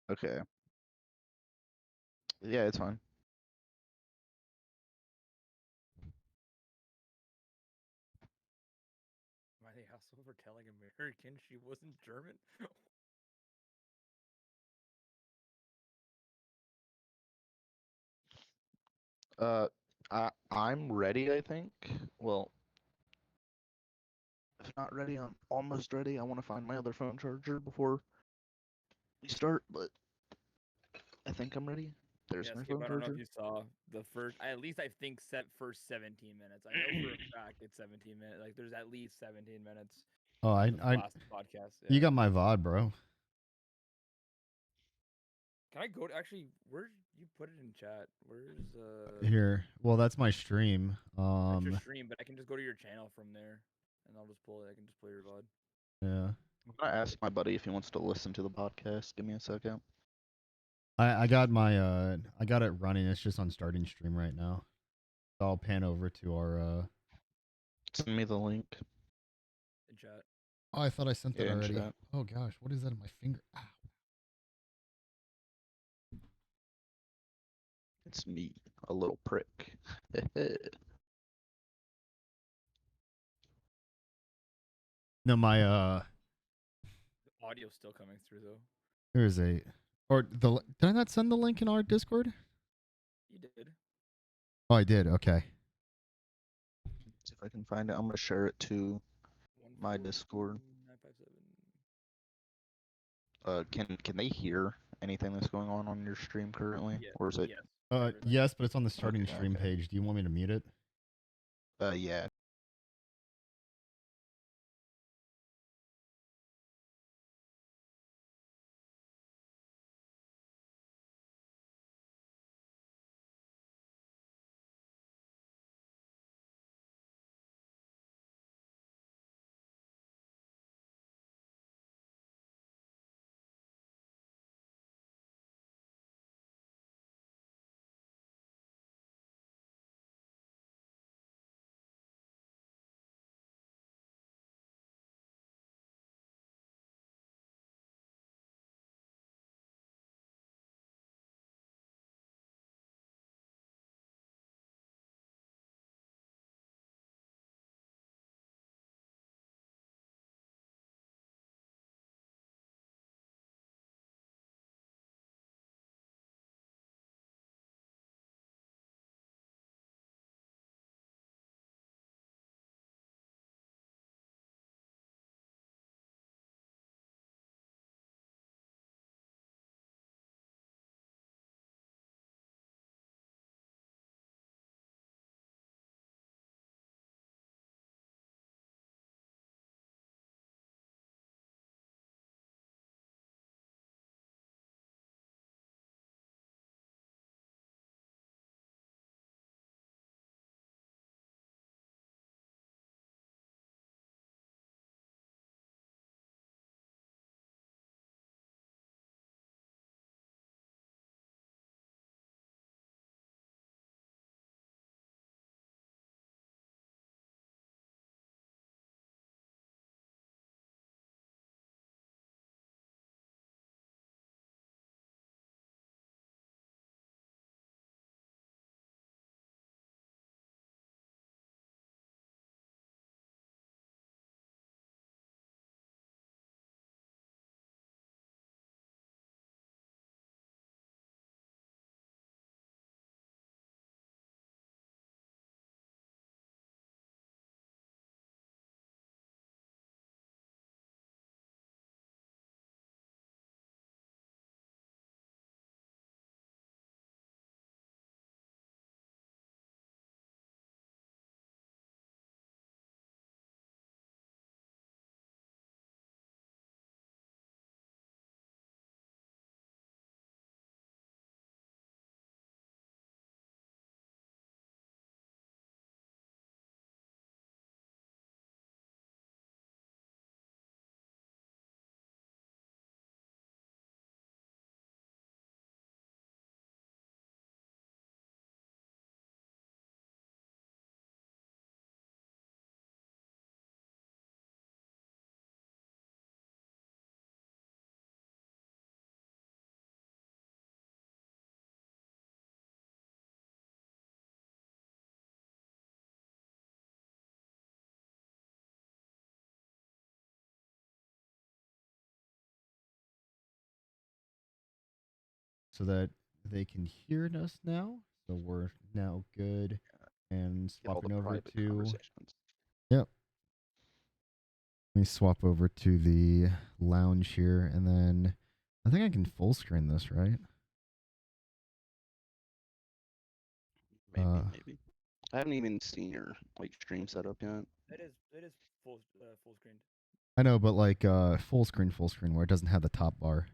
Okay. Yeah, it's fine. Why they also for telling American she wasn't German? Uh, I'm ready, I think. Well, if not ready, I'm almost ready. I want to find my other phone charger before we start, but I think I'm ready. There's Yeah, my Skip. phone I don't know if charger. you saw the first. At least I think first 17 minutes. I know for a fact it's 17 minutes. Like there's at least 17 minutes Oh, of I, the I, last podcast. you Yeah. got my VOD, bro. Can I go to actually? Where you put it in chat? Where's Here. Well, that's my stream. That's your stream, but I can just go to your channel from there, and I'll just pull it. I can just play your VOD. Yeah. I'm gonna ask my buddy if he wants to listen to the podcast. Give me a second. I got my I got it running. It's just on starting stream right now. So I'll pan over to our Send me the link. In chat. Oh, I thought I sent that Yeah, in already. chat. Oh gosh, what is that in my finger? Ow. It's me, a little prick. No, my The audio's still coming through though. there is a or did I not send the link in our Discord? You did. Oh, I did. Okay. See if I can find it. I'm gonna share it to my 142 Discord. 957. Can they hear anything that's going on your stream currently, Yeah. or is it? Yes. Everything. Yes, but it's on the starting Okay, stream okay. page. Do you want me to mute it? Yeah. so that they can hear us now. So we're now good and Get all the swapping over private to. conversations. Yep. Let me swap over to the lounge here, and then I think I can full screen this, right? Maybe. I haven't even seen your stream setup yet. It is full screened. I know, but like full screen, where it doesn't have the top bar.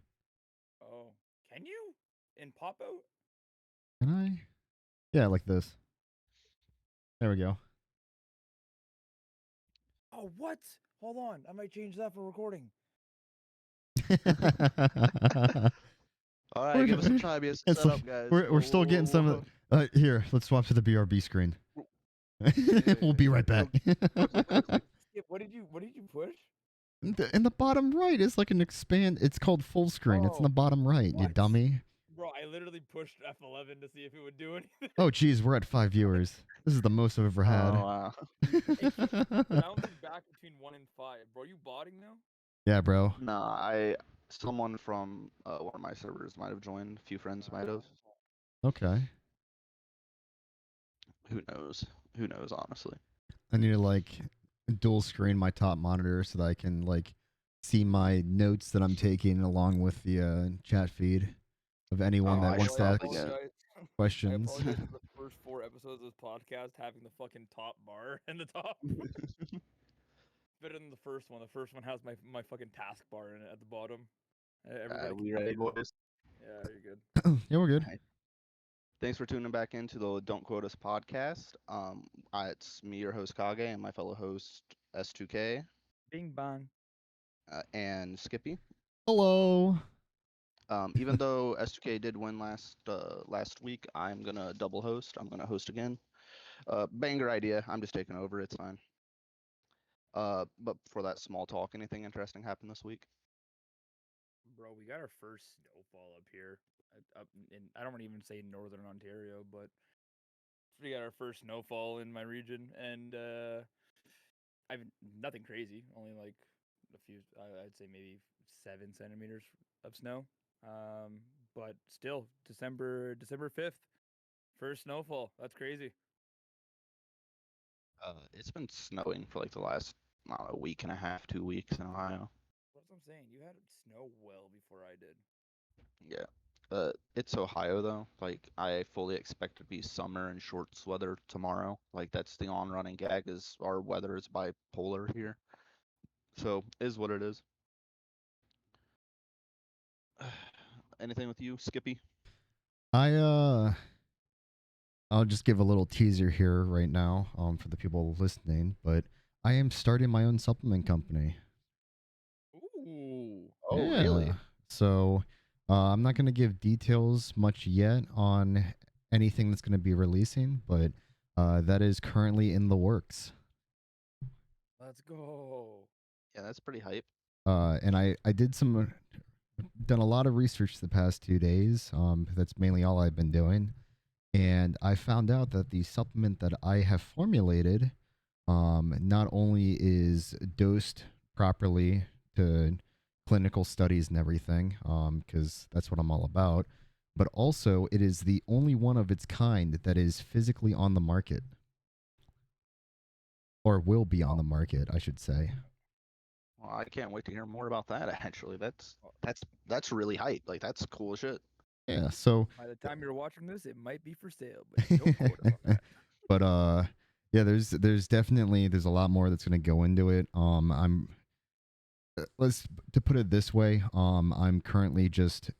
Oh, can you in pop out? Can I? Yeah, like this. There we go. Oh, what? Hold on, I might change that for recording. All right, We're- give us some time. Yes, it's set like- up, guys. We're still getting some of the, here, let's swap to the BRB screen. We'll be right back. What did you push? In the bottom right is like an expand. It's called full screen. It's in the Oh, bottom right, you what? dummy. Bro, I literally pushed F11 to see if it would do anything. Oh, geez, we're at 5 viewers. This is the most I've ever had. Oh, wow. Bouncing back between 1 and 5. Bro, you botting now? Yeah, bro. Nah, someone from one of my servers might have joined. A few friends might have. Okay. Who knows? Who knows, honestly. I need to like dual screen my top monitor so that I can like see my notes that I'm taking along with the chat feed of anyone Oh, that I wants should to ask probably get- I questions. apologize for the first 4 episodes of this podcast having the fucking top bar in the top. Better than the first one. The first one has my fucking task bar in it at the bottom. Everybody we can ready, see it. boys? Yeah, you're good. Yeah, we're good. Alright. Thanks for tuning back into the Don't Quote Us podcast. It's me, your host Kage, and my fellow host S2K Bing bong. and Skippy. Hello. Even though S2K did win last week, I'm gonna double host. I'm gonna host again. Banger idea. I'm just taking over. It's fine. But for that small talk, anything interesting happened this week? Bro, we got our first snowfall up here. Up in I don't want to even say northern Ontario, but we got our first snowfall in my region, and I've nothing crazy. Only like a few. I'd say maybe 7 centimeters of snow. But still, December 5th, first snowfall. That's crazy. It's been snowing for like the last I don't know, week and a half, 2 weeks in Ohio. That's what I'm saying. You had snow well before I did. Yeah. It's Ohio though. Like I fully expect it to be summer and shorts weather tomorrow. Like that's the on-running gag is our weather is bipolar here. So is what it is. Anything with you, Skippy? I'll just give a little teaser here right now for the people listening, but I am starting my own supplement company. Ooh. Oh, really? So I'm not going to give details much yet on anything that's going to be releasing, but that is currently in the works. Let's go. Yeah, that's pretty hype. And I did done a lot of research the past 2 days. That's mainly all I've been doing. And I found out that the supplement that I have formulated not only is dosed properly to clinical studies and everything, because that's what I'm all about, but also it is the only one of its kind that is physically on the market. Or will be on the market, I should say. Well, I can't wait to hear more about that. Actually, that's really hype. Like that's cool as shit. Yeah, so By the time you're watching this, it might be for sale, but don't quote us on that. but yeah, there's definitely there's a lot more that's going to go into it. I'm let's to put it this way, I'm currently just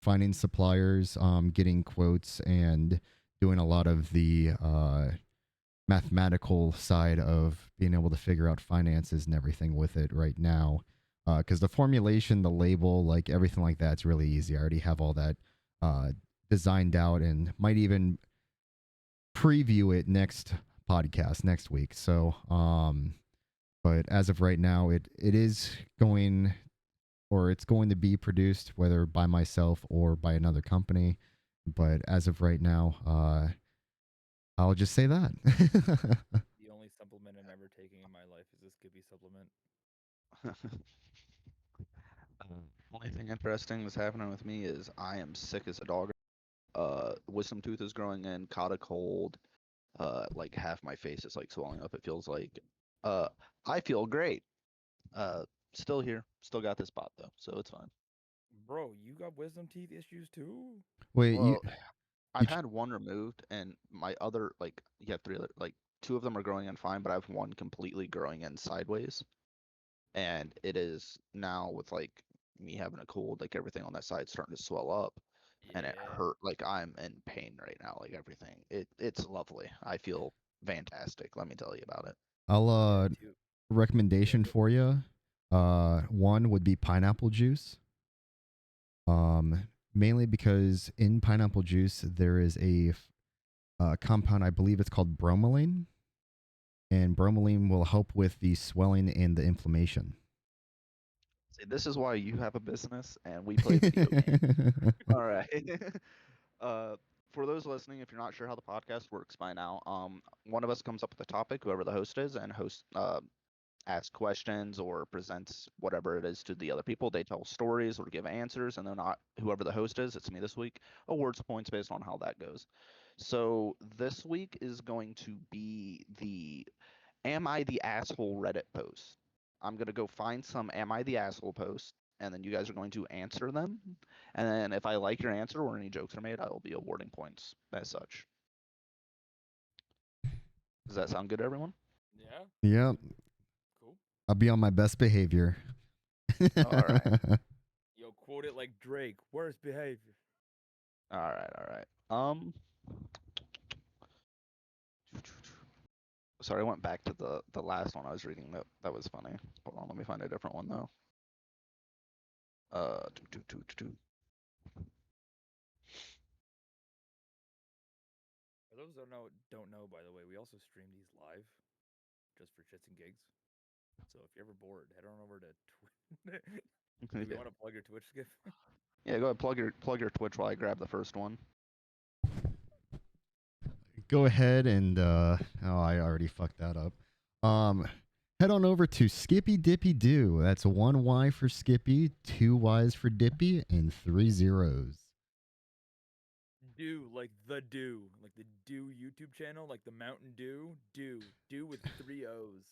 finding suppliers, getting quotes and doing a lot of the mathematical side of being able to figure out finances and everything with it right now. Because the formulation, the label, like everything like that's really easy. I already have all that designed out and might even preview it next podcast next week. So, but as of right now, it is going, or it's going to be produced whether by myself or by another company. But as of right now, I'll just say that. The only supplement I'm ever taking in my life is this Skippy supplement. Only thing interesting that's happening with me is I am sick as a dog. Wisdom tooth is growing in, caught a cold. Like half my face is like swelling up. It feels like. Uh, I feel great. Uh, Still here. Still got this spot though, so it's fine. Bro, you got wisdom teeth issues too? Wait, Well, you I've had one removed, and my other like you have three other like two of them are growing in fine, but I have one completely growing in sideways, and it is now with like me having a cold, like everything on that side starting to swell up, and it Yeah. hurt. Like I'm in pain right now. Like everything, it's lovely. I feel fantastic. Let me tell you about it. I'll Yeah, too. recommendation for you. One would be pineapple juice. Mainly because in pineapple juice there is a compound, I believe it's called bromelain, and bromelain will help with the swelling and the inflammation. See, this is why you have a business and we play video games. All right. uh, for those listening, if you're not sure how the podcast works by now, one of us comes up with a topic, whoever the host is, and host asks questions or presents whatever it is to the other people. They tell stories or give answers, and then whoever the host is, it's me this week, awards points based on how that goes. So this week is going to be the Am I the Asshole Reddit post. I'm going to go find some Am I the Asshole post, and then you guys are going to answer them. And then if I like your answer or any jokes are made, I will be awarding points as such. Does that sound good to everyone? Yeah, Yep, cool. I'll be on my best behavior. All right. Yo, quote it like Drake. Worst behavior. All right. All right. Sorry, I went back to the last one I was reading. That was funny. Hold on, let me find a different one though. Uh, do, do, do, do, do. For those who don't know, by the way, we also stream these live, just for shits and gigs. So if you're ever bored, head on over to Twitch. Do we Yeah. want to plug your Twitch, Skip? Yeah, go ahead, plug your Twitch while I grab the first one. Go ahead and I already fucked that up. Head on over to Skippy Dippy Doo. That's one Y for Skippy, two Y's for Dippy, and three zeros. Dew, like the Dew, like the Dew YouTube channel, like the Mountain Dew, Dew with 3 O's.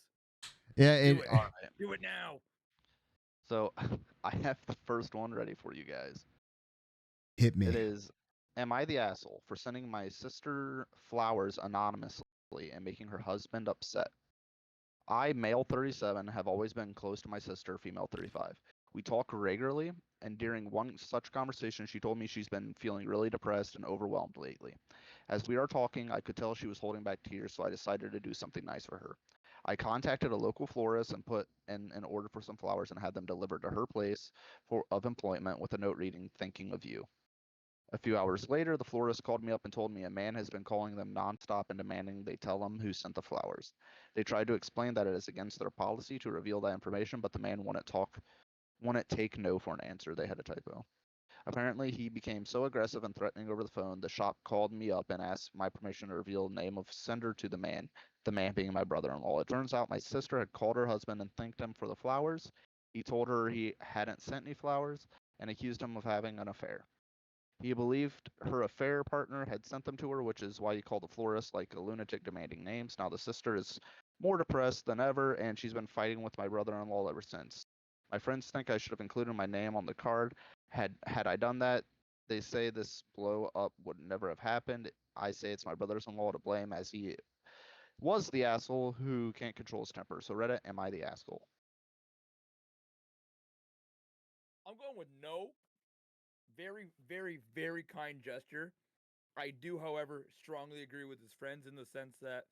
Yeah, Do it it. All right. Do it now. So I have the first one ready for you guys. hit me. It is, am I the asshole for sending my sister flowers anonymously and making her husband upset? I, male 37, have always been close to my sister, female 35. We talk regularly, and during one such conversation, she told me she's been feeling really depressed and overwhelmed lately. As we are talking, I could tell she was holding back tears, so I decided to do something nice for her. I contacted a local florist and put in an order for some flowers and had them delivered to her place of employment with a note reading, "Thinking of you." A few hours later, the florist called me up and told me a man has been calling them nonstop and demanding they tell him who sent the flowers. They tried to explain that it is against their policy to reveal that information, but the man wouldn't take no for an answer. They had a typo. Apparently, he became so aggressive and threatening over the phone, the shop called me up and asked my permission to reveal the name of sender to the man being my brother-in-law. It turns out my sister had called her husband and thanked him for the flowers. He told her he hadn't sent any flowers and accused him of having an affair. He believed her affair partner had sent them to her, which is why he called the florist like a lunatic demanding names. Now the sister is more depressed than ever, and she's been fighting with my brother-in-law ever since. My friends think I should have included my name on the card. Had I done that, they say this blow up would never have happened. I say it's my brother-in-law to blame, as he was the asshole who can't control his temper. So Reddit, am I the asshole? I'm going with no. Very, very, very kind gesture. I do, however, strongly agree with his friends in the sense that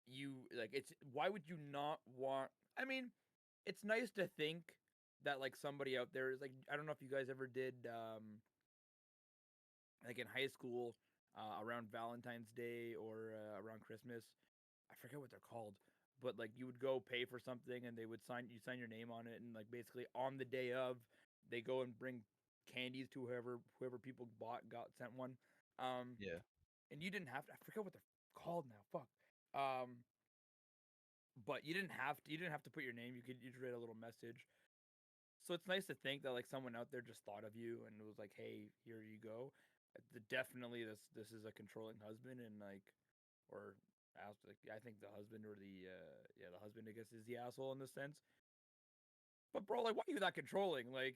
you like it's why would you not want I mean, it's nice to think that like somebody out there is like I don't know if you guys ever did like in high school around Valentine's Day or around Christmas. I forget what they're called, but like you would go pay for something and they would sign your name on it and like basically on the day of they go and bring candies to whoever people got sent one. Um Yeah. and you didn't have to I forget what they're called now. Fuck. Um but you didn't have to put your name. You could just write a little message. So it's nice to think that like someone out there just thought of you and was like, "Hey, here you go." Definitely, this is a controlling husband, and like, or I think the husband or the husband I guess is the asshole in this sense. But bro, like, why are you that controlling? Like,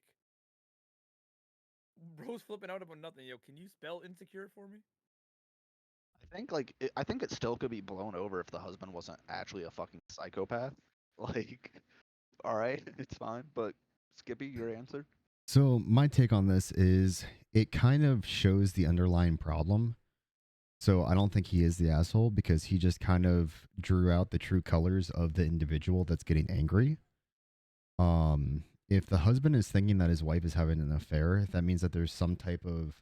bro's flipping out about nothing. Yo, can you spell insecure for me? I think it still could be blown over if the husband wasn't actually a fucking psychopath. Like, all right, it's fine. But Skippy, your answer? So my take on this is it kind of shows the underlying problem. So I don't think he is the asshole because he just kind of drew out the true colors of the individual that's getting angry. If the husband is thinking that his wife is having an affair, that means that there's some type of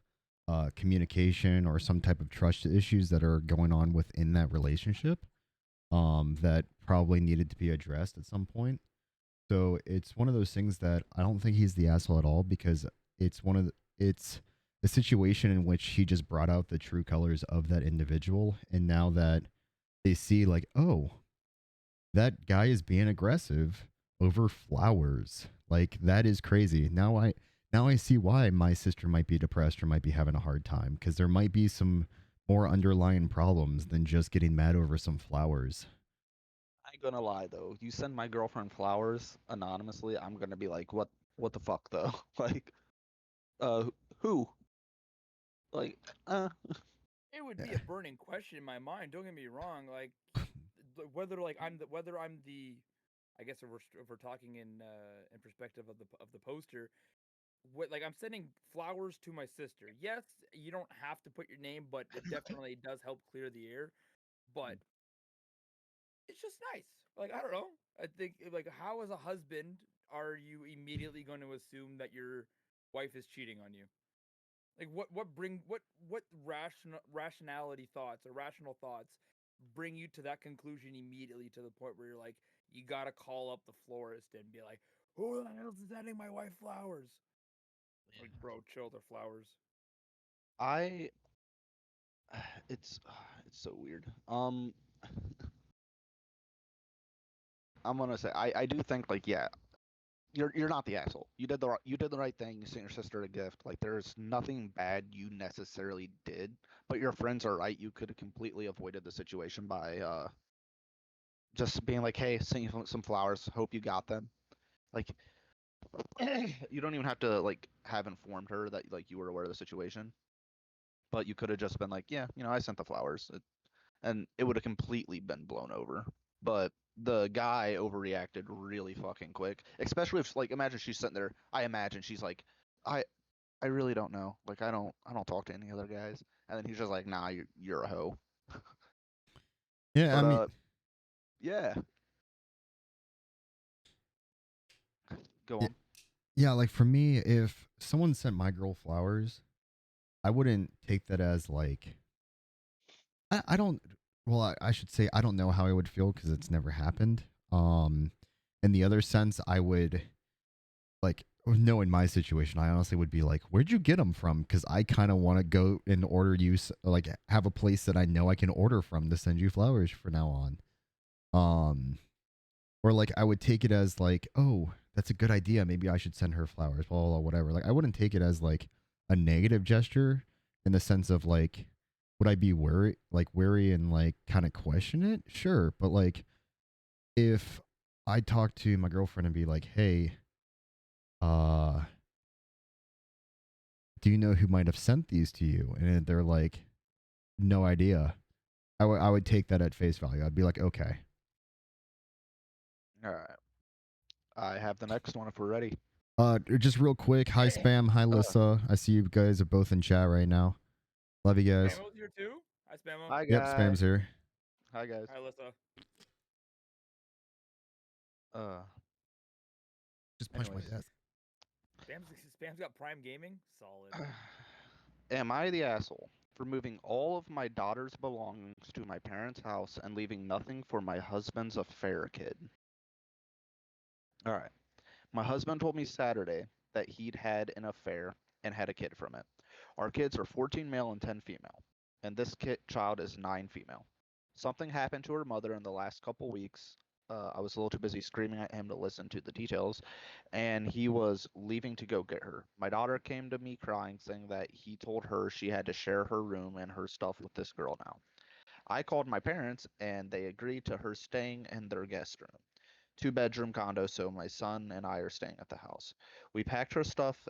communication or some type of trust issues that are going on within that relationship that probably needed to be addressed at some point. So it's one of those things that I don't think he's the asshole at all because it's a situation in which he just brought out the true colors of that individual, and now that they see like, oh, that guy is being aggressive over flowers. Like that is crazy. Now I see why my sister might be depressed or might be having a hard time because there might be some more underlying problems than just getting mad over some flowers. I ain't gonna lie though. You send my girlfriend flowers anonymously, I'm gonna be like, what the fuck though? Like, uh, who? Like, It would be Yeah. a burning question in my mind. Don't get me wrong. Like, whether I'm the, I guess if we're talking in perspective of the poster, what like I'm sending flowers to my sister. Yes, you don't have to put your name, but it definitely does help clear the air. But it's just nice. Like I don't know. I think like how as a husband are you immediately going to assume that your wife is cheating on you? Like what rationality thoughts or rational thoughts bring you to that conclusion immediately to the point where you're like you got to call up the florist and be like, "Who the hell's sending my wife flowers?" Like, bro, chill, they're flowers. I, it's it's so weird. I'm gonna say I do think like yeah, you're not the asshole. You did the right thing. You sent your sister a gift. Like there's nothing bad you necessarily did, but your friends are right. You could have completely avoided the situation by just being like, hey, send you some flowers. Hope you got them. Like you don't even have to like have informed her that like you were aware of the situation, but you could have just been like, yeah, you know, I sent the flowers, and it would have completely been blown over. But the guy overreacted really fucking quick, especially if like imagine she's sitting there. I imagine she's like, I I really don't know. Like I don't talk to any other guys, and then he's just like, nah, you're a hoe. Yeah, I But mean, yeah, go yeah, on. yeah, like for me, if someone sent my girl flowers, I wouldn't take that as like I don't. Well, I should say I don't know how I would feel because it's never happened. In the other sense, I would like no. In my situation, I honestly would be like, "Where'd you get them from?" Because I kind of want to go and order you, like have a place that I know I can order from to send you flowers for now on. Um, or like I would take it as like, "Oh, that's a good idea. Maybe I should send her flowers." Blah blah, blah whatever. Like I wouldn't take it as like a negative gesture in the sense of like would I be wary and like kind of question it? Sure, but like if I talk to my girlfriend and be like, "Hey, uh, do you know who might have sent these to you?" And they're like, "No idea." I would take that at face value. I'd be like, "Okay." All right, I have the next one if we're ready. Just real quick, hi Spam, hi Uh, Lissa. I see you guys are both in chat right now. Love you guys. Spamo's here too. Hi, Spamo. hi Yep, guys. Spam's here. Hi guys. Hi, Alyssa. Uh, Just punched my anyways, desk. Spam's got Prime Gaming. Solid. am I the asshole for moving all of my daughter's belongings to my parents' house and leaving nothing for my husband's affair kid? All right. My husband told me Saturday that he'd had an affair and had a kid from it. Our kids are 14 male and 10 female, and this child is 9 female. Something happened to her mother in the last couple weeks. I was a little too busy screaming at him to listen to the details, and he was leaving to go get her. My daughter came to me crying, saying that he told her she had to share her room and her stuff with this girl now. I called my parents, and they agreed to her staying in their guest room. Two-bedroom condo, so my son and I are staying at the house. We packed her stuff,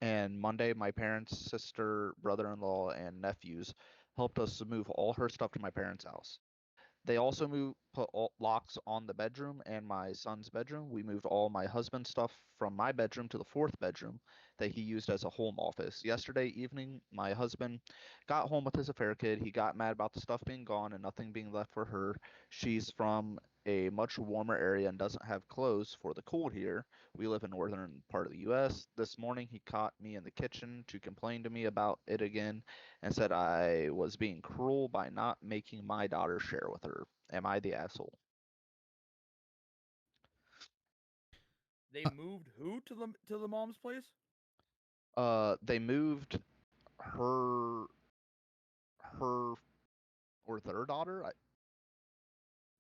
and Monday, my parents, sister, brother in law, and nephews helped us to move all her stuff to my parents' house. They also put all locks on the bedroom and my son's bedroom. We moved all my husband's stuff from my bedroom to the fourth bedroom that he used as a home office. Yesterday evening, my husband got home with his affair kid. He got mad about the stuff being gone and nothing being left for her. She's from a much warmer area and doesn't have clothes for the cold here. We live in northern part of the US. This morning he caught me in the kitchen to complain to me about it again and said I was being cruel by not making my daughter share with her. Am I the asshole? They moved who to the mom's place? They moved her her or their daughter.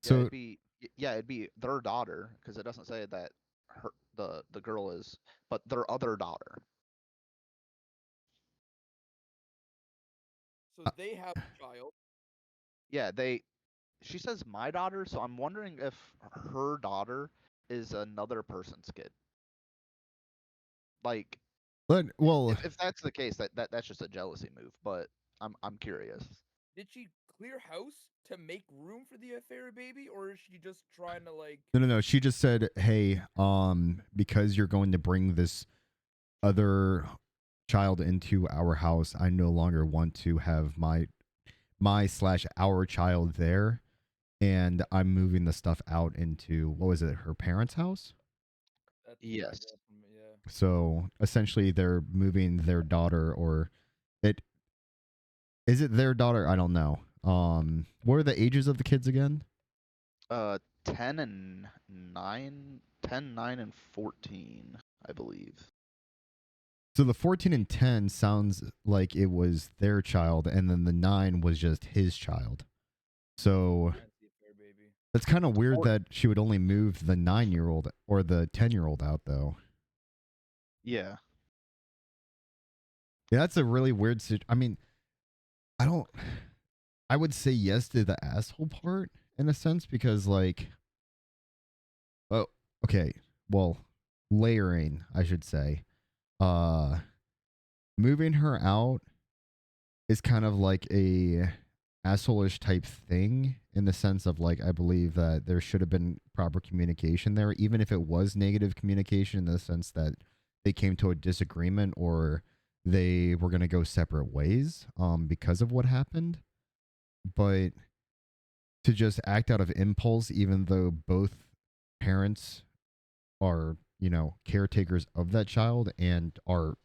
Yeah, So it'd be their daughter because it doesn't say that her the girl is, but their other daughter. So uh, they have a child. Yeah, she says my daughter, so I'm wondering if her daughter is another person's kid. Like, but well, if that's the case, that's just a jealousy move. But I'm curious. Did she clear house to make room for the affair baby, or is she just trying to like? no. She just said, "Hey, because you're going to bring this other child into our house, I no longer want to have my slash our child there, and I'm moving the stuff out into what was it, her parents' house?" That's what I Yes. got from it, yeah. So essentially, they're moving their daughter, or it is it their daughter? I don't know. What are the ages of the kids again? 10 and 9, 10, 9, and 14, I believe. So the 14 and 10 sounds like it was their child, and then the 9 was just his child. So That's the affair baby. that's kind of weird Or- that she would only move the 9-year-old or the 10-year-old out, though. Yeah. Yeah, that's a really weird I mean, I don't. I would say yes to the asshole part in a sense because, like, oh, okay, well, layering, I should say. Uh, Moving her out is kind of like a asshole-ish type thing in the sense of, like, I believe that there should have been proper communication there, even if it was negative communication in the sense that they came to a disagreement or they were going to go separate ways because of what happened. But to just act out of impulse, even though both parents are, caretakers of that child and are,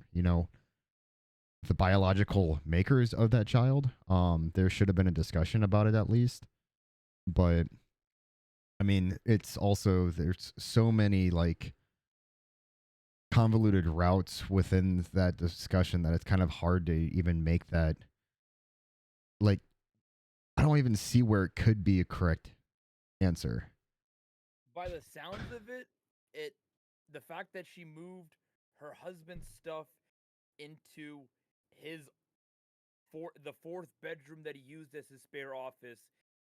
the biological makers of that child. There should have been a discussion about it at least. But I mean, it's also there's so many like convoluted routes within that discussion that it's kind of hard to even make that like I don't even see where it could be a correct answer. By the sounds of it, the fact that she moved her husband's stuff into his the fourth bedroom that he used as his spare office,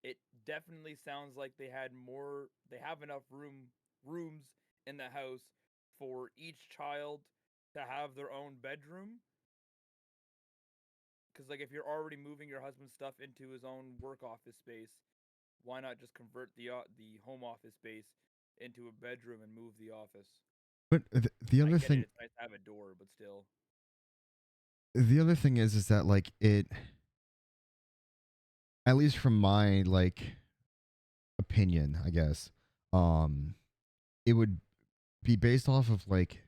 it definitely sounds like they have enough rooms in the house for each child to have their own bedroom. Because like if you're already moving your husband's stuff into his own work office space, why not just convert the home office space into a bedroom and move the office? But the I other get thing, it, it's nice to have a door, but still. is that like it, at least from my like opinion, I guess, um, it would be based off of like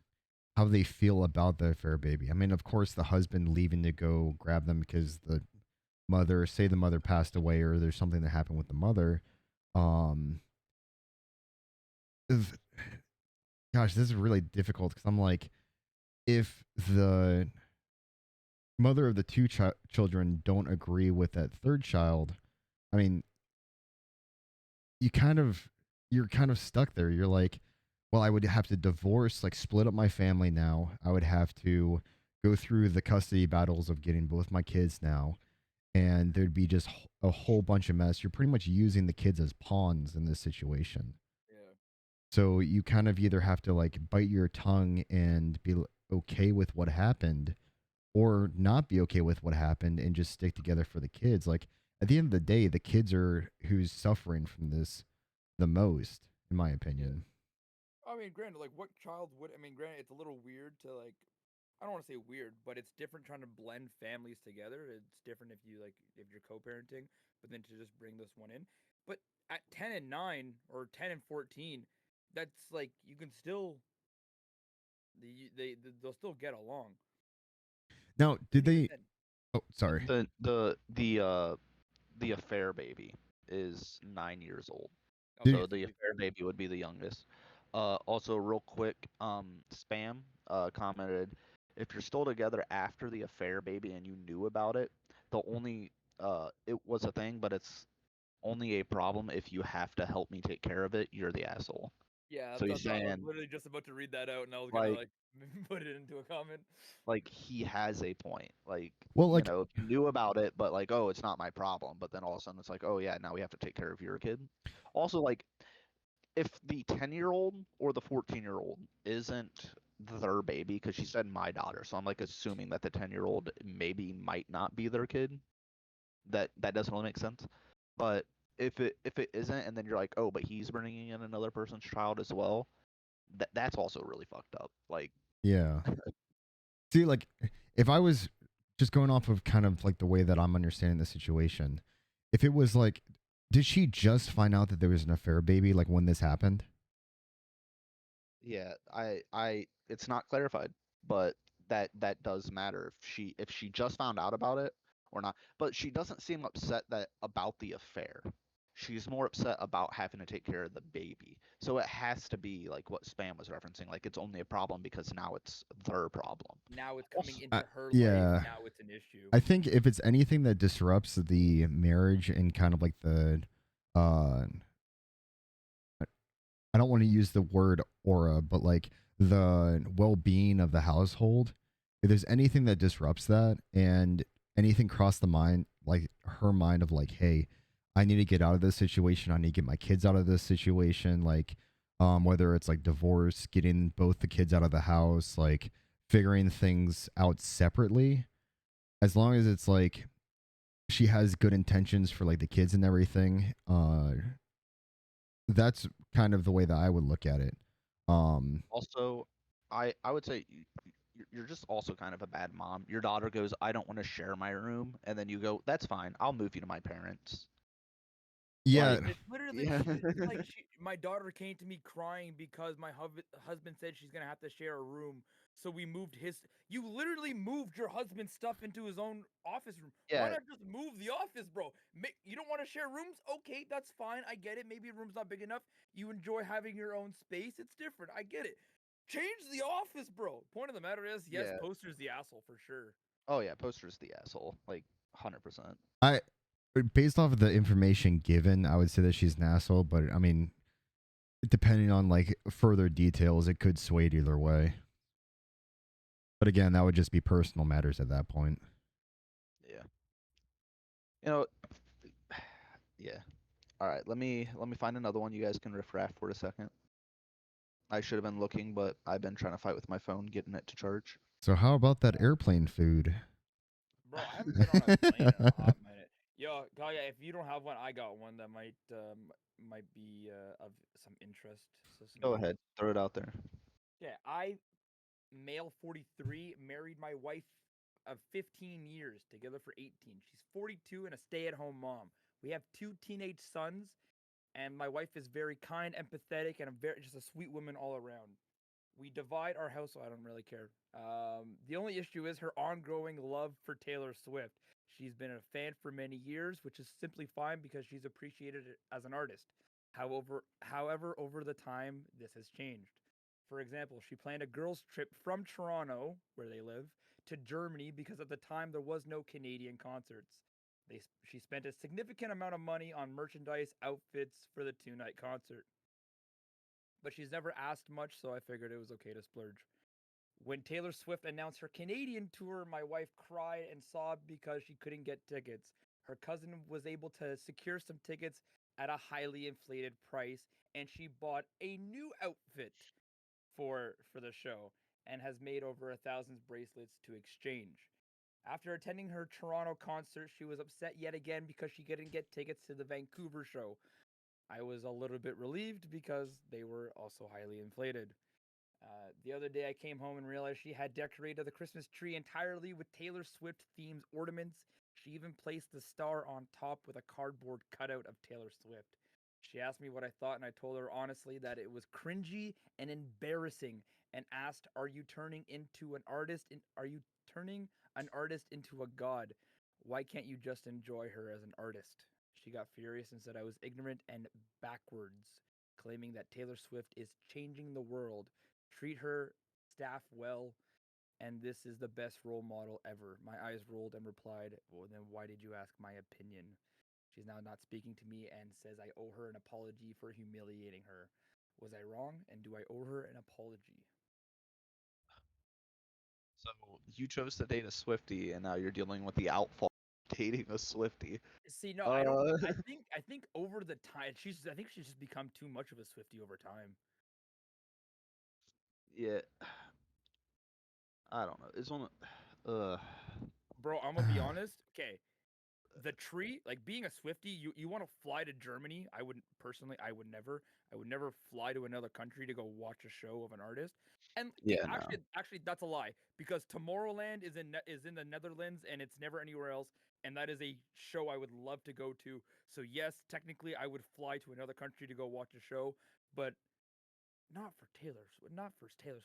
how they feel about the affair baby. I mean, of course, the husband leaving to go grab them because the mother passed away or there's something that happened with the mother. Um, if, Gosh, this is really difficult because I'm like, if the mother of the two children don't agree with that third child, I mean, you kind of you're kind of stuck there. You're like, well, I would have to divorce, like split up my family now. I would have to go through the custody battles of getting both my kids now, and there'd be just a whole bunch of mess. You're pretty much using the kids as pawns in this situation. Yeah. So you kind of either have to like bite your tongue and be okay with what happened, or not be okay with what happened and just stick together for the kids. Like at the end of the day, the kids are who's suffering from this the most, in my opinion. I mean, granted, like what child would? I mean, granted, it's a little weird to like. I don't want to say weird, but it's different trying to blend families together. It's different if you like if you're co-parenting, but then to just bring this one in. But at 10 and 9 or 10 and 14, that's like you can still they'll still get along. Now, did And even they? then, Oh, sorry. The affair baby is 9 years old. okay, Did- So so the affair baby would be the youngest. Also, real quick, spam commented, if you're still together after the affair baby and you knew about it, the only it was a thing, but it's only a problem if you have to help me take care of it. You're the asshole. yeah, So he's I was saying literally just about to read that out, and I was gonna like like put it into a comment. he has a point. Like Well, you like, know, if you knew about it, but like, oh, it's not my problem. But then all of a sudden it's like, oh yeah, now we have to take care of your kid. Also, like if the 10-year-old or the 14-year-old isn't their baby, because she said my daughter, so I'm like assuming that the 10-year-old maybe might not be their kid. That doesn't really make sense. But if it isn't, and then you're like, oh, but he's bringing in another person's child as well, that's also really fucked up. Like, yeah. See, like, if I was just going off of kind of like the way that I'm understanding the situation, if it was like, did she just find out that there was an affair baby like when this happened? yeah, it's not clarified, but that does matter if she just found out about it or not. But she doesn't seem upset that about the affair. She's more upset about having to take care of the baby. So it has to be like what Spam was referencing. Like it's only a problem because now it's their problem. Now it's coming Also, into her life. Yeah. Now it's an issue. I think if it's anything that disrupts the marriage and kind of like the uh I don't want to use the word aura, but like the well-being of the household, if there's anything that disrupts that and anything cross the mind, like her mind of like, hey, I need to get out of this situation. I need to get my kids out of this situation. Like, whether it's like divorce, getting both the kids out of the house, like figuring things out separately, as long as it's like she has good intentions for like the kids and everything, that's kind of the way that I would look at it. also, I would say you're just also kind of a bad mom. Your daughter goes, I don't want to share my room, and then you go, that's fine. I'll move you to my parents. Yeah, Like, It's literally yeah, it's like my daughter came to me crying because my husband said she's gonna have to share a room, so we moved his. You literally moved your husband's stuff into his own office room. Why yeah, not just move the office, bro? You don't want to share rooms? Okay, that's fine. I get it. Maybe a room's not big enough. You enjoy having your own space. It's different. I get it. Change the office, bro. Point of the matter is, yes, yeah. Poster's the asshole for sure. Oh yeah, Poster's the asshole. Like 100%. I based off of the information given, I would say that she's an asshole, but I mean, depending on like further details, it could sway either way. But again, that would just be personal matters at that point. Yeah. You know, yeah. All right, let me find another one you guys can riff for a second. I should have been looking, but I've been trying to fight with my phone getting it to charge. So how about that airplane food? Bro, I haven't been on a plane in a hot minute. Yo, Gaia, if you don't have one, I got one that might be of some interest. So Go ahead, throw it out there. yeah, I male 43 married my wife of 15 years together for 18. She's 42 and a stay-at-home mom. We have two teenage sons, and my wife is very kind, empathetic, and just a sweet woman all around. We divide our house, so I don't really care. The only issue is her ongoing love for Taylor Swift. She's been a fan for many years, which is simply fine because she's appreciated it as an artist. However, over the time, this has changed. For example, she planned a girls' trip from Toronto, where they live, to Germany because at the time there was no Canadian concerts. She spent a significant amount of money on merchandise, outfits for the two-night concert. but she's never asked much, so I figured it was okay to splurge. When Taylor Swift announced her Canadian tour, my wife cried and sobbed because she couldn't get tickets. Her cousin was able to secure some tickets at a highly inflated price, and she bought a new outfit for the show and has made over 1,000 bracelets to exchange. After attending her Toronto concert, she was upset yet again because she couldn't get tickets to the Vancouver show. I was a little bit relieved because they were also highly inflated. The other day, I came home and realized she had decorated the Christmas tree entirely with Taylor Swift themed ornaments. She even placed the star on top with a cardboard cutout of Taylor Swift. She asked me what I thought, and I told her honestly that it was cringy and embarrassing, and asked, "Are you turning into an artist? Are you turning an artist into a god? Why can't you just enjoy her as an artist?" She got furious and said I was ignorant and backwards, claiming that Taylor Swift is changing the world. Treat her staff well, and this is the best role model ever. My eyes rolled and replied, "Well, then why did you ask my opinion?" She's now not speaking to me and says I owe her an apology for humiliating her. Was I wrong? And do I owe her an apology? So you chose to date a Swifty, and now you're dealing with the outfall of dating a Swifty. See, no, I don't. Uh, I think over the time, I think she's just become too much of a Swifty over time. yeah, I don't know. It's one. Uh, Bro, I'm gonna be honest. Okay, the tree, like being a Swifty, you want to fly to Germany. I wouldn't personally. I would never fly to another country to go watch a show of an artist. And okay, yeah, no. actually, that's a lie because Tomorrowland is in the Netherlands and it's never anywhere else. And that is a show I would love to go to. So yes, technically, I would fly to another country to go watch a show, but not for Taylor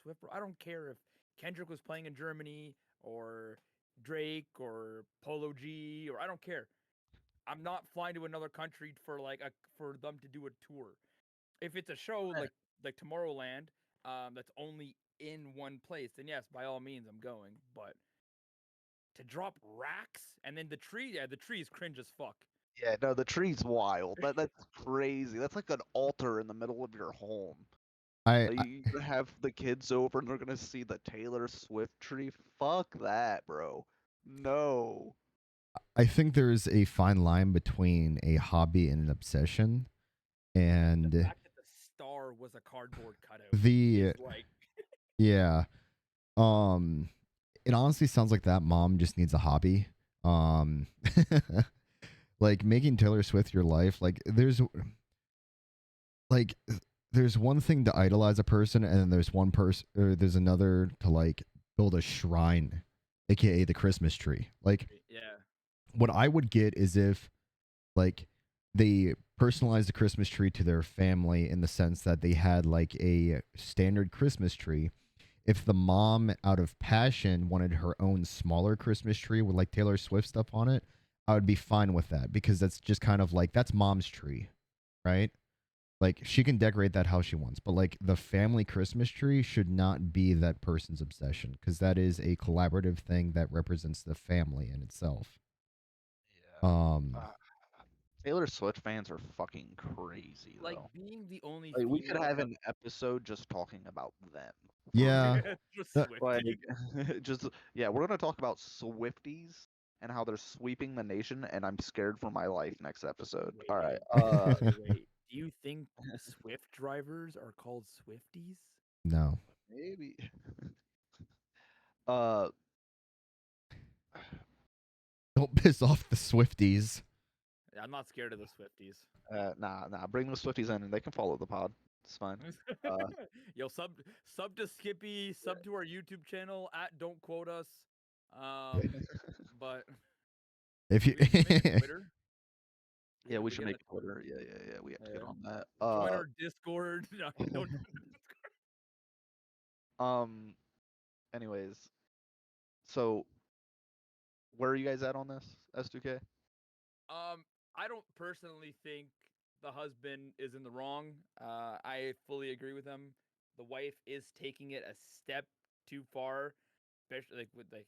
Swift, bro. I don't care if Kendrick was playing in Germany or Drake or Polo G or I don't care. I'm not flying to another country for for them to do a tour. If it's a show like Tomorrowland, that's only in one place, then yes, by all means, I'm going. But to drop racks and then the tree is cringe as fuck. Yeah, no, the tree's wild. That's crazy. That's like an altar in the middle of your home. I, Like, I you're gonna have the kids over and they're gonna see the Taylor Swift tree. Fuck that, bro. No. I think there's a fine line between a hobby and an obsession, The and fact that the star was a cardboard cutout the is like yeah, um, it honestly sounds like that mom just needs a hobby. Um, like making Taylor Swift your life. Like there's one thing to idolize a person, and then there's one person, or there's another to like build a shrine, aka the Christmas tree. Like yeah. what I would get is if like they personalized the Christmas tree to their family in the sense that they had like a standard Christmas tree. If the mom, out of passion, wanted her own smaller Christmas tree with like Taylor Swift stuff on it, I would be fine with that because that's just kind of like that's mom's tree, right? Like she can decorate that how she wants, but like the family Christmas tree should not be that person's obsession because that is a collaborative thing that represents the family in itself. Yeah. Um, Taylor Swift fans are fucking crazy Like though. being the only Like we could female have to an episode just talking about them. yeah, just uh, Like Swifty. just yeah, we're gonna talk about Swifties and how they're sweeping the nation, and I'm scared for my life next episode. All right. Wait. Do you think Swift drivers are called Swifties? no. Maybe. Uh, Don't piss off the Swifties. I'm not scared of the Swifties. nah. Bring the Swifties in, and they can follow the pod. It's fine. Uh, Yo, sub to Skippy, sub to our YouTube channel at Don't Quote Us. But If you we make a Twitter. yeah, we We should get make a Twitter. Yeah. We have to get yeah. on that. Join our Discord. No, don't. Um. Anyways, so where are you guys at on this S2K? I don't personally think the husband is in the wrong. I fully agree with him. The wife is taking it a step too far, especially like with like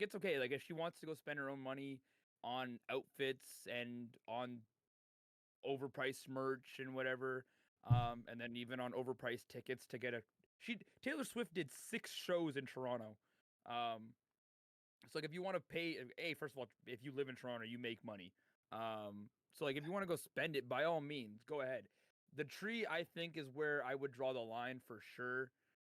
it's okay. Like if she wants to go spend her own money on outfits and on overpriced merch and whatever, And then even on overpriced tickets to get a Taylor Swift did 6 shows in Toronto. So like if you want to pay, first of all, if you live in Toronto, you make money. So like if you want to go spend it, by all means, go ahead. The tree, I think, is where I would draw the line for sure.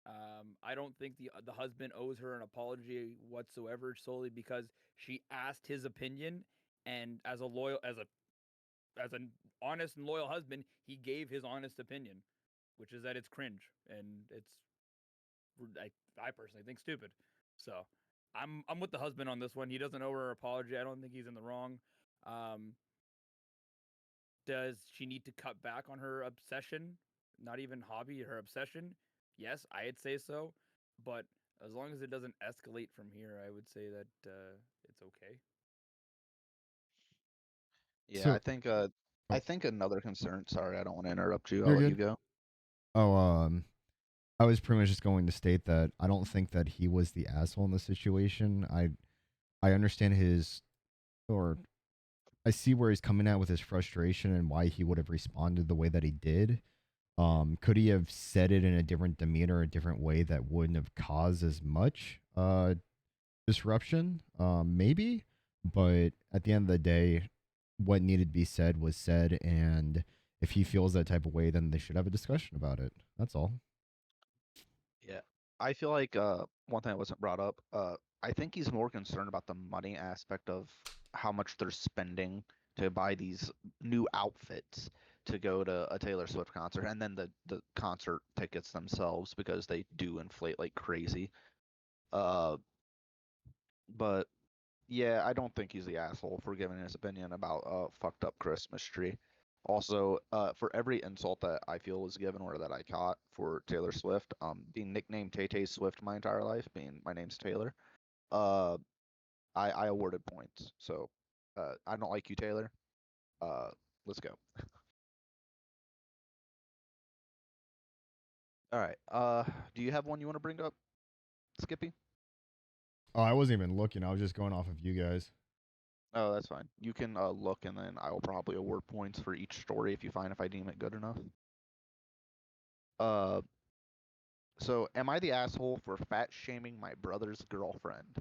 I don't think the husband owes her an apology whatsoever, solely because she asked his opinion, and as an honest and loyal husband, he gave his honest opinion, which is that it's cringe and I personally think stupid. So I'm with the husband on this one. He doesn't owe her an apology. I don't think he's in the wrong. Um, does she need to cut back on her obsession? Not even hobby, her obsession? Yes, I'd say so. But as long as it doesn't escalate from here, I would say that it's okay. Yeah, So, I oh, think another concern. Sorry, I don't want to interrupt you. I'll you're let you good. go. Oh, I was pretty much just going to state that I don't think that he was the asshole in the situation. I understand his, or I see where he's coming at with his frustration and why he would have responded the way that he did. Could he have said it in a different demeanor, a different way that wouldn't have caused as much disruption? Maybe, but at the end of the day, what needed to be said was said, and if he feels that type of way, then they should have a discussion about it. That's all. Yeah. I feel like one thing that wasn't brought up, I think he's more concerned about the money aspect of how much they're spending to buy these new outfits to go to a Taylor Swift concert, and then the concert tickets themselves, because they do inflate like crazy. Uh, but yeah, I don't think he's the asshole for giving his opinion about a fucked up Christmas tree. Also, for every insult that I feel was given or that I caught for Taylor Swift, being nicknamed Tay Tay Swift my entire life, being my name's Taylor, uh, I awarded points. So, I don't like you, Taylor. Uh, let's go. All right. Do you have one you want to bring up, Skippy? Oh, I wasn't even looking. I was just going off of you guys. Oh, that's fine. You can look, and then I will probably award points for each story if I deem it good enough. Uh, So, am I the asshole for fat shaming my brother's girlfriend?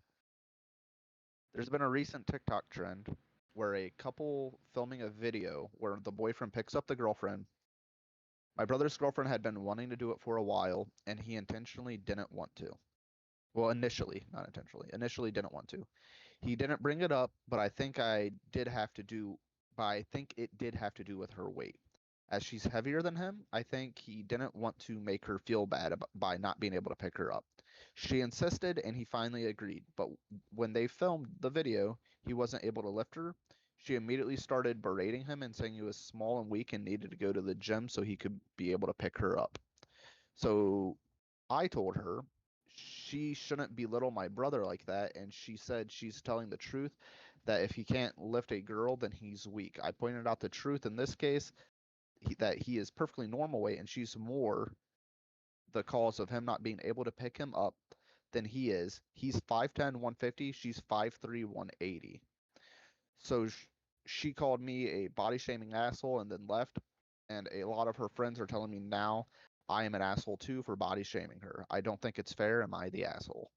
There's been a recent TikTok trend where a couple filming a video where the boyfriend picks up the girlfriend. My brother's girlfriend had been wanting to do it for a while, and he intentionally didn't want to. Well, initially, not intentionally. Initially didn't want to. He didn't bring it up, but I think it did have to do with her weight. As she's heavier than him, I think he didn't want to make her feel bad by not being able to pick her up. She insisted, and he finally agreed. But when they filmed the video, he wasn't able to lift her. She immediately started berating him and saying he was small and weak and needed to go to the gym so he could be able to pick her up. So I told her she shouldn't belittle my brother like that, and she said she's telling the truth, that if he can't lift a girl, then he's weak. I pointed out the truth in this case, that he is perfectly normal weight, and she's more the cause of him not being able to pick him up than he is. He's 5'10", 150. She's 5'3", 180. So she called me a body shaming asshole and then left. And a lot of her friends are telling me now I am an asshole too for body shaming her. I don't think it's fair. Am I the asshole?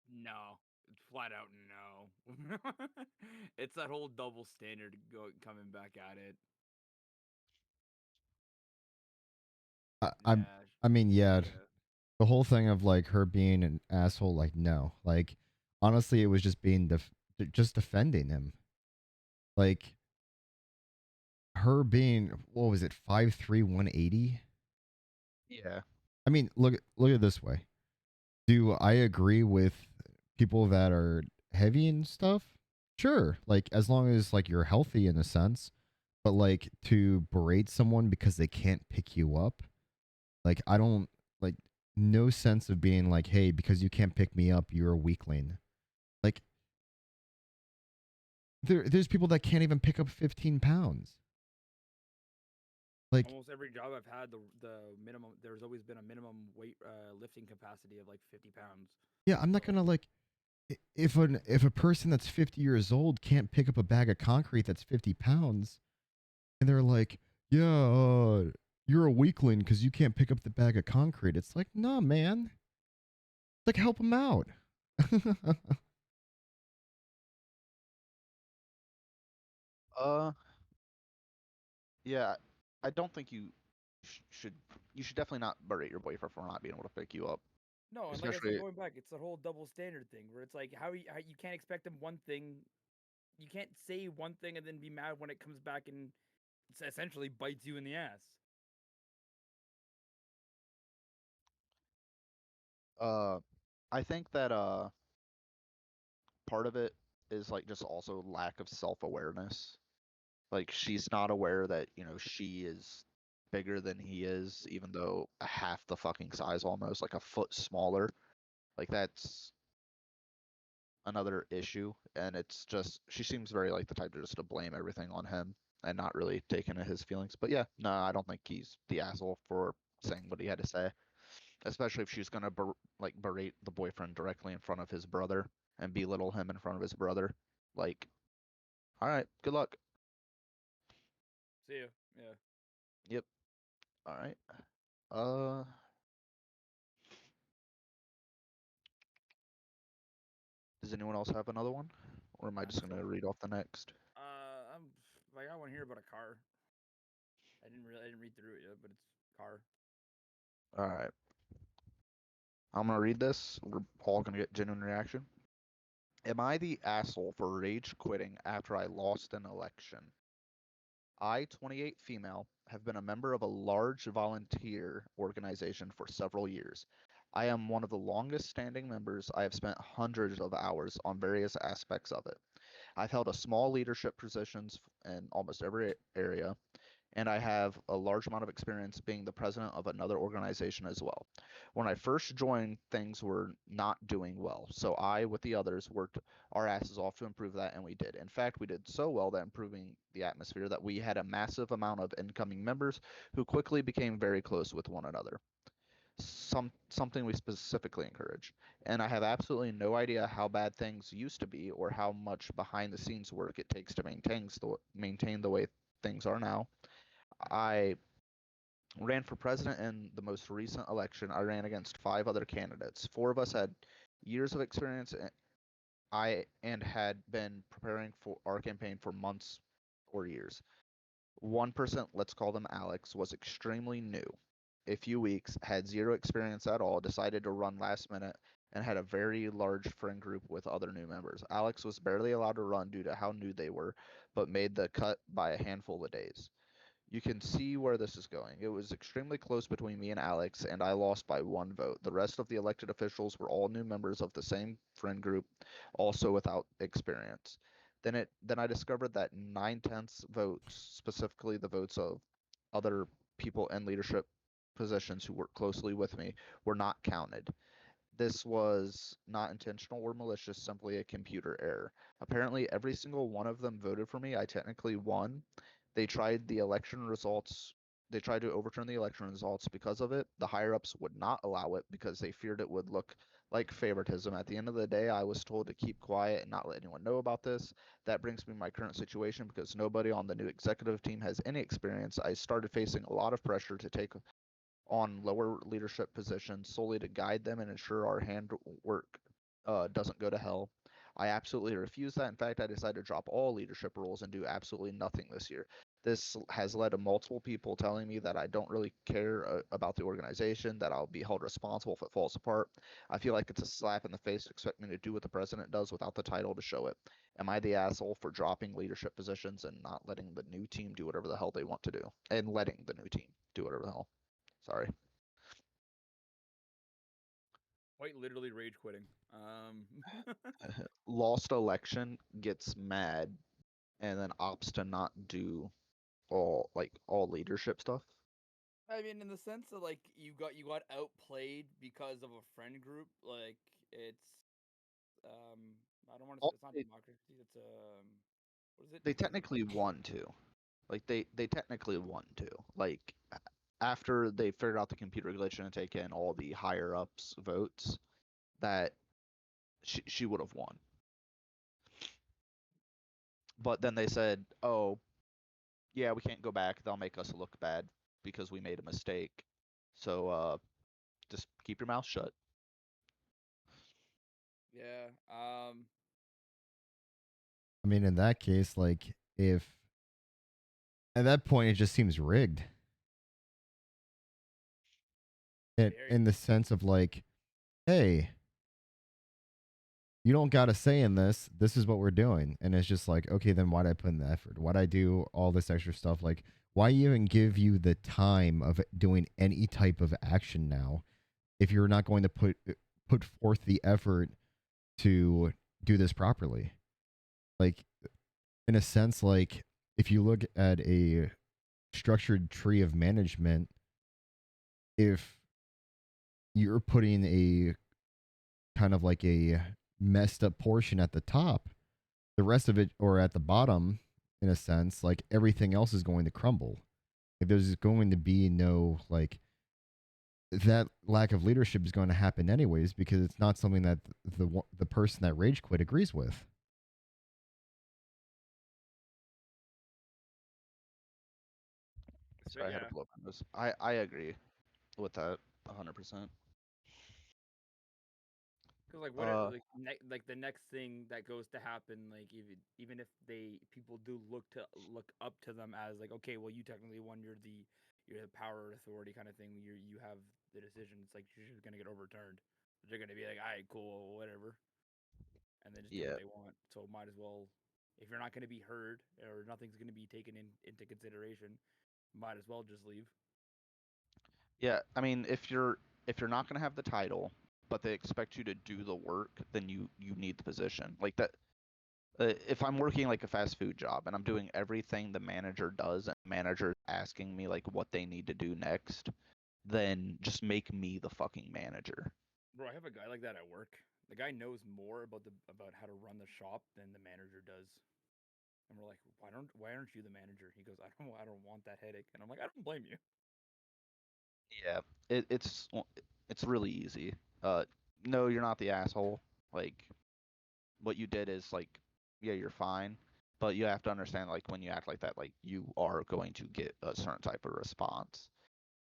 No, flat out no. It's that whole double standard coming back at it. I, I'm. Yeah, I mean, yeah, yeah. the whole thing of like her being an asshole. Like, no, like honestly, it was just just defending him. Like her being, what was it, 5'3", 180? Yeah. I mean, look at it this way. Do I agree with people that are heavy and stuff? Sure, like as long as like you're healthy in a sense, but like to berate someone because they can't pick you up, like I don't like no sense of being like, hey, because you can't pick me up, you're a weakling. Like there's people that can't even pick up 15 pounds. Like, Almost every job I've had, the minimum there's always been a minimum weight lifting capacity of like 50 pounds. yeah, I'm not So gonna like. if a person that's 50 years old can't pick up a bag of concrete that's 50 pounds, and they're like, yeah, you're a weakling because you can't pick up the bag of concrete. It's like, nah, man. It's like, help them out. Uh, yeah, I don't think you should. You should definitely not berate your boyfriend for not being able to pick you up. No, and like I said, Especially, going back, it's the whole double standard thing where it's like how you can't expect him one thing, you can't say one thing and then be mad when it comes back and essentially bites you in the ass. uh, I think that part of it is like just also lack of self-awareness. Like she's not aware that, she is bigger than he is, even though a half the fucking size almost, like a foot smaller. Like that's another issue. And it's just she seems very like the type to blame everything on him and not really take into his feelings. But yeah, no, I don't think he's the asshole for saying what he had to say. Especially if she's gonna berate the boyfriend directly in front of his brother and belittle him in front of his brother. Like, all right, good luck. See ya. Yeah. Yep. All right. Uh, does anyone else have another one, or am I just gonna So, read off the next? I'm I got one here about a car. I didn't read through it yet, but it's car. All right. I'm gonna read this. We're all gonna get genuine reaction. Am I the asshole for rage quitting after I lost an election? I, 28 female, have been a member of a large volunteer organization for several years. I am one of the longest standing members. I have spent hundreds of hours on various aspects of it. I've held a small leadership positions in almost every area, and I have a large amount of experience being the president of another organization as well. When I first joined, things were not doing well, so I, with the others, worked our asses off to improve that, and we did. In fact, we did so well that improving the atmosphere that we had a massive amount of incoming members who quickly became very close with one another. Something we specifically encourage. And I have absolutely no idea how bad things used to be or how much behind the scenes work it takes to maintain the way things are now. I ran for president in the most recent election. I ran against five other candidates. Four of us had years of experience. I and had been preparing for our campaign for months or years. One person, let's call them Alex, was extremely new. A few weeks, had zero experience at all, decided to run last minute, and had a very large friend group with other new members. Alex was barely allowed to run due to how new they were, but made the cut by a handful of days. You can see where this is going. It was extremely close between me and Alex, and I lost by one vote. The rest of the elected officials were all new members of the same friend group, also without experience. Then I discovered that 9/10 votes, specifically the votes of other people in leadership positions who work closely with me, were not counted. This was not intentional or malicious, simply a computer error. Apparently, every single one of them voted for me. I technically won. They tried the election results. They tried to overturn the election results because of it. The higher ups would not allow it because they feared it would look like favoritism. At the end of the day, I was told to keep quiet and not let anyone know about this. That brings me to my current situation because nobody on the new executive team has any experience. I started facing a lot of pressure to take on lower leadership positions solely to guide them and ensure our handwork doesn't go to hell. I absolutely refuse that. In fact, I decided to drop all leadership roles and do absolutely nothing this year. This has led to multiple people telling me that I don't really care about the organization, that I'll be held responsible if it falls apart. I feel like it's a slap in the face to expect me to do what the president does without the title to show it. Am I the asshole for dropping leadership positions and not letting the new team do whatever the hell they want to do? And letting the new team do whatever the hell. Sorry. Quite literally rage quitting. Lost election, gets mad, and then opts to not do all leadership stuff. I mean, in the sense that like you got outplayed because of a friend group, like it's I don't want to. Al- It's not They, democracy. It's what is it? they technically won too. Like they technically won too. Like after they figured out the computer glitch and taken all the higher ups votes, that she would have won. But then they said, "Oh, yeah, we can't go back. They'll make us look bad because we made a mistake. So just keep your mouth shut." Yeah. I mean, in that case, like, if at that point it just seems rigged. In the sense of like, hey, you don't got a say in this. This is what we're doing. And it's just like, okay, then why'd I put in the effort? Why'd I do all this extra stuff? Like, why even give you the time of doing any type of action now if you're not going to put forth the effort to do this properly? Like, in a sense, like, if you look at a structured tree of management, if you're putting a kind of like a messed up portion at the top, the rest of it, or at the bottom, in a sense, like everything else is going to crumble. If there's going to be no, like, that lack of leadership is going to happen anyways because it's not something that the person that rage quit agrees with. Sorry, I had Yeah. to blow my nose. I agree with that 100%. Because like whatever, Uh, like the next thing that goes to happen, like even if people do look up to them as like, okay, well, you technically won, you're the power authority kind of thing. You have the decision. It's like you're just gonna get overturned. They're gonna be like, all right, cool, whatever, and then just do yeah, what they want. So might as well, if you're not gonna be heard or nothing's gonna be taken into consideration, might as well just leave. yeah. I mean, if you're not gonna have the title, but they expect you to do the work, then you need the position. Like that. If I'm working like a fast food job and I'm doing everything the manager does, and the manager is asking me like what they need to do next, then just make me the fucking manager. Bro, I have a guy like that at work. The guy knows more about how to run the shop than the manager does. And we're like, why aren't you the manager? He goes, I don't want that headache. And I'm like, I don't blame you. Yeah, it's really easy. No, you're not the asshole. Like what you did is like, yeah, you're fine, but you have to understand like when you act like that, like you are going to get a certain type of response.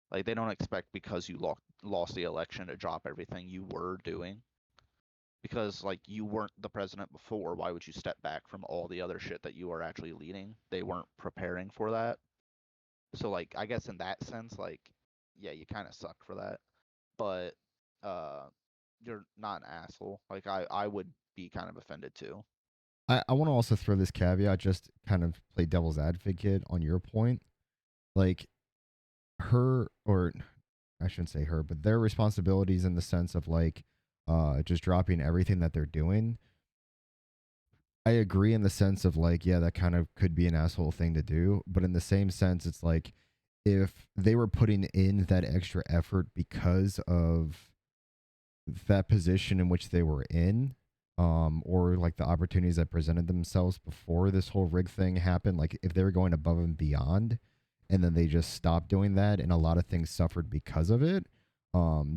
Like they don't expect because you lost the election to drop everything you were doing. Because like you weren't the president before, why would you step back from all the other shit that you are actually leading? They weren't preparing for that. So like I guess in that sense, like yeah, you kind of suck for that. But uh you're not an asshole. Like I would be kind of offended too. I want to also throw this caveat, just kind of play devil's advocate on your point. Like, her, or I shouldn't say her, but their responsibilities in the sense of like just dropping everything that they're doing. I agree in the sense of like, yeah, that kind of could be an asshole thing to do, but in the same sense, it's like if they were putting in that extra effort because of that position in which they were in, or like the opportunities that presented themselves before this whole rig thing happened, like if they were going above and beyond, and then they just stopped doing that, and a lot of things suffered because of it,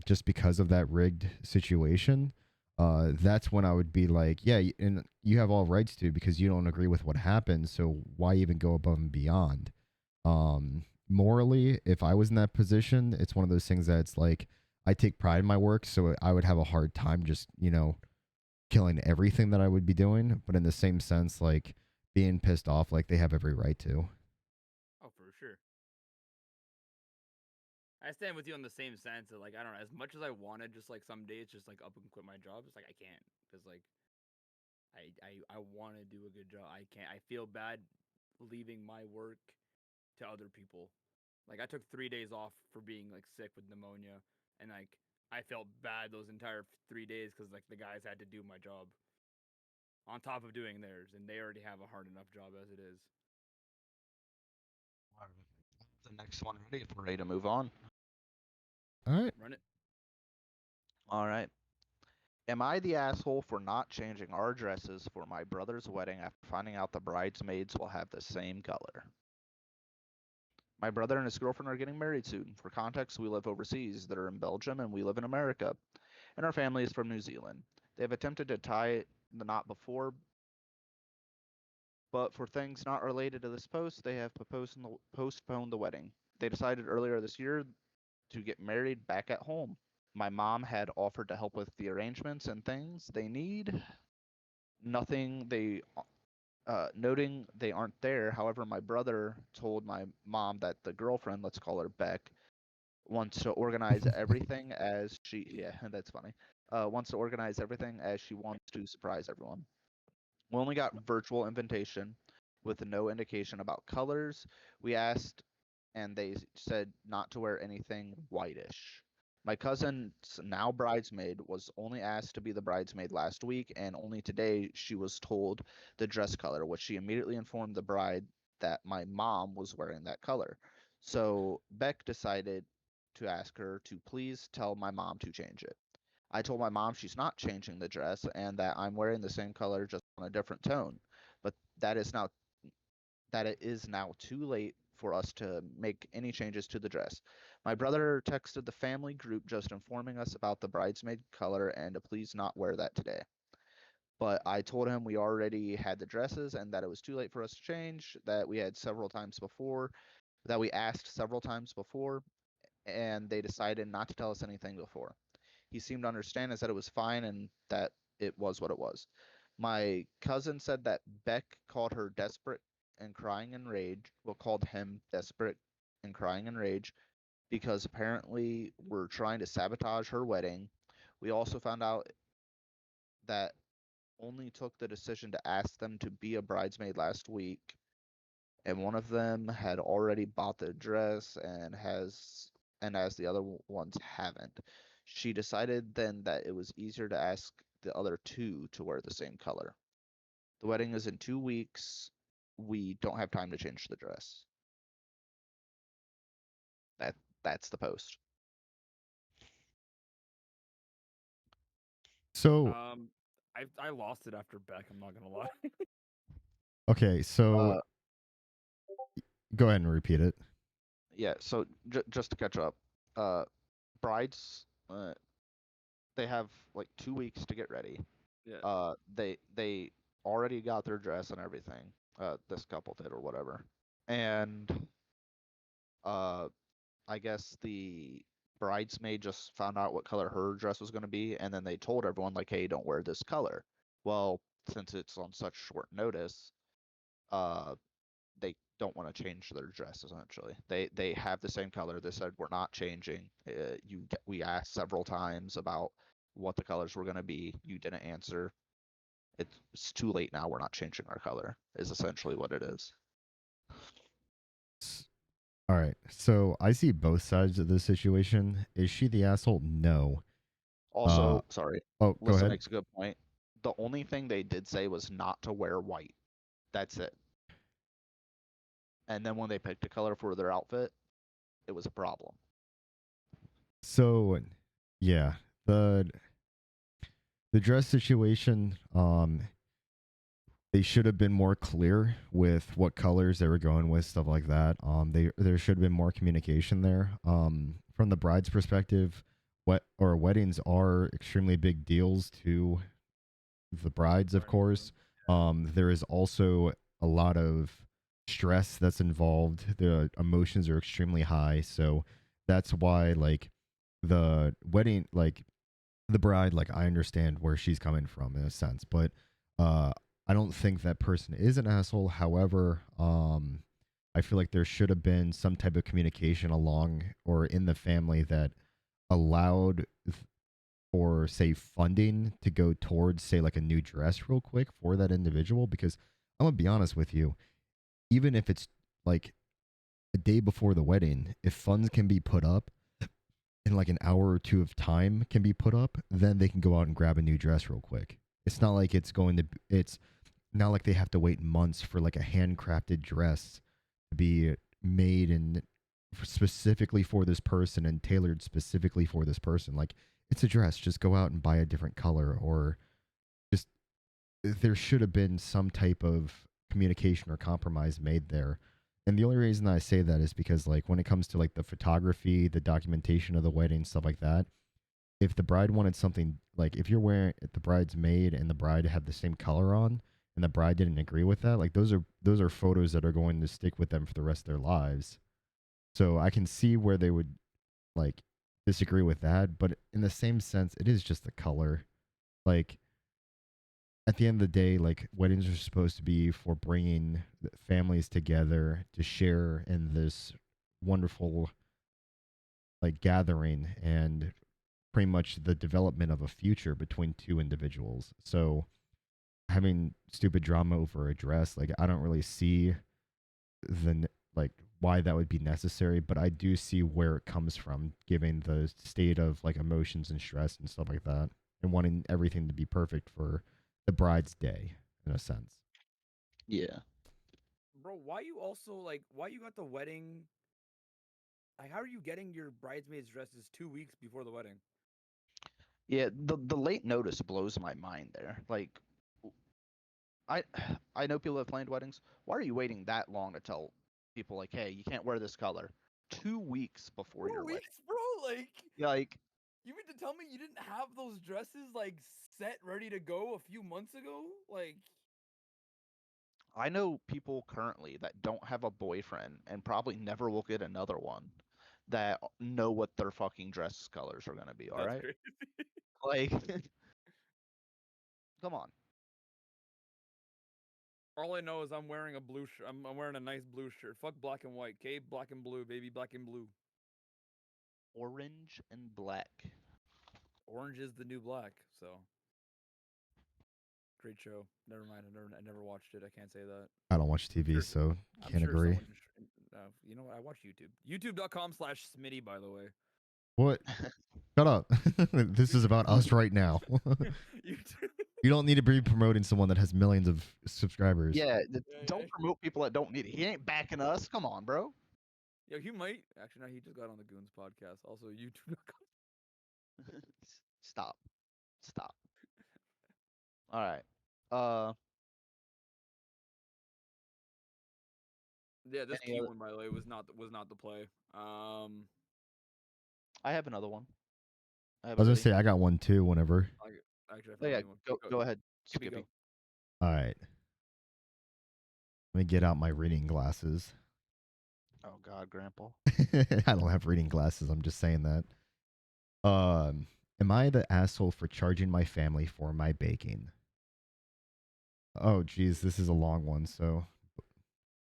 just because of that rigged situation. That's when I would be like, yeah, and you have all rights to because you don't agree with what happened. So why even go above and beyond? Morally, if I was in that position, it's one of those things that's like I take pride in my work, so I would have a hard time just, killing everything that I would be doing. But in the same sense, like being pissed off, like they have every right to. Oh, for sure. I stand with you in the same sense that like I don't know, as much as I wanted, just like some days, just like up and quit my job, it's like I can't because like I want to do a good job. I can't. I feel bad leaving my work to other people. Like I took 3 days off for being like sick with pneumonia, and like I felt bad those entire 3 days because like the guys had to do my job on top of doing theirs, and they already have a hard enough job as it is. The next one ready if we're ready to move on. All right. Run it. All right. Am I the asshole for not changing our dresses for my brother's wedding after finding out the bridesmaids will have the same color? My brother and his girlfriend are getting married soon. For context, we live overseas. They're in Belgium and we live in America. And our family is from New Zealand. They have attempted to tie the knot before, but for things not related to this post, they have postponed the wedding. They decided earlier this year to get married back at home. My mom had offered to help with the arrangements and things they need. Noting they aren't there. However, my brother told my mom that the girlfriend, let's call her Beck, wants to organize everything as she. Yeah, that's funny. Wants to organize everything as she wants to surprise everyone. We only got virtual invitation with no indication about colors. We asked, and they said not to wear anything whitish. My cousin's now bridesmaid was only asked to be the bridesmaid last week, and only today she was told the dress color, which she immediately informed the bride that my mom was wearing that color. So Beck decided to ask her to please tell my mom to change it. I told my mom she's not changing the dress and that I'm wearing the same color just on a different tone. But it is now too late for us to make any changes to the dress. My brother texted the family group just informing us about the bridesmaid color and to please not wear that today. But I told him we already had the dresses and that it was too late for us to change, that we asked several times before, and they decided not to tell us anything before. He seemed to understand and said it was fine and that it was what it was. My cousin said that Beck called her desperate and crying in rage. Well, called him desperate and crying in rage because apparently we're trying to sabotage her wedding. We also found out that only took the decision to ask them to be a bridesmaid last week, and one of them had already bought the dress and as the other ones haven't. She decided then that it was easier to ask the other two to wear the same color. The wedding is in 2 weeks. We don't have time to change the dress. That's the post. So I lost it after Beck. I'm not gonna lie. okay, so Uh, go ahead and repeat it. yeah. So just to catch up, brides, they have like 2 weeks to get ready. Yeah. They already got their dress and everything. This couple did or whatever, and uh, I guess the bridesmaid just found out what color her dress was going to be, and then they told everyone like, "Hey, don't wear this color." Well, since it's on such short notice, uh, they don't want to change their dress. Essentially, they have the same color. They said we're not changing. We asked several times about what the colors were going to be. You didn't answer. It's too late now. We're not changing our color. Is essentially what it is. All right. So I see both sides of the situation. Is she the asshole? No. Also, sorry, Oh, go Lissa ahead. makes a good point. The only thing they did say was not to wear white. That's it. And then when they picked a color for their outfit, it was a problem. So, yeah, the dress situation, they should have been more clear with what colors they were going with, stuff like that. There should have been more communication there. From the bride's perspective, weddings are extremely big deals to the brides, of course. There is also a lot of stress that's involved. The emotions are extremely high, so that's why like the wedding, like the bride, like I understand where she's coming from in a sense, but uh I don't think that person is an asshole. However, I feel like there should have been some type of communication along or in the family that allowed for say funding to go towards say like a new dress real quick for that individual, because I'm gonna be honest with you, even if it's like a day before the wedding, if funds can be put up in like an hour or two of time can be put up, then they can go out and grab a new dress real quick. It's not like they have to wait months for like a handcrafted dress to be made and specifically for this person and tailored specifically for this person. Like it's a dress, just go out and buy a different color, or just there should have been some type of communication or compromise made there. And the only reason I say that is because like when it comes to like the photography, the documentation of the wedding, stuff like that, if the bride wanted something like if you're wearing if the bride's maid and the bride have the same color on and the bride didn't agree with that, like those are photos that are going to stick with them for the rest of their lives. So I can see where they would like disagree with that, but in the same sense, it is just the color. Like at the end of the day, like weddings are supposed to be for bringing families together to share in this wonderful like gathering and pretty much the development of a future between two individuals. So having stupid drama over a dress, like I don't really see like why that would be necessary, but I do see where it comes from, given the state of like emotions and stress and stuff like that, and wanting everything to be perfect for the bride's day, in a sense. Yeah. Bro, why you also like why you got the wedding? Like, how are you getting your bridesmaids dresses 2 weeks before the wedding? Yeah, the late notice blows my mind there. Like I I know people have planned weddings. Why are you waiting that long to tell people like, hey, you can't wear this color 2 weeks before your wedding? Weeks, bro. Like You mean to tell me you didn't have those dresses like set ready to go a few months ago? Like, I know people currently that don't have a boyfriend and probably never will get another one that know what their fucking dress colors are gonna be, all that's right? crazy. Like come on. All I know is I'm wearing a blue shirt. I'm wearing a nice blue shirt. Fuck black and white. Okay, black and blue, baby, black and blue. Orange and black. Orange is the new black. So great show. Never mind. I never watched it. I can't say that. I don't watch TV, Sure. so I'm can't sure agree. someone. You know what? I watch YouTube. YouTube.com/Smitty, by the way. What? Shut up. This is about us right now. YouTube. You don't need to be promoting someone that has millions of subscribers. Yeah, Yeah, don't yeah. promote people that don't need it. He ain't backing us. Come on, bro. Yo, he might. Actually, no, he just got on the Goons podcast. Also, YouTube.com. Stop. Stop. All right. Uh Yeah, this Any key other- one, by the way, was not the play. I have another one. I I have was a gonna ready. say I got one too. Whenever. Actually, I Oh, found yeah, one. go ahead. Skippy, go. Skippy. All right. Let me get out my reading glasses. Oh God, Grandpa. I don't have reading glasses. I'm just saying that. Am I the asshole for charging my family for my baking? Oh, geez, this is a long one. So,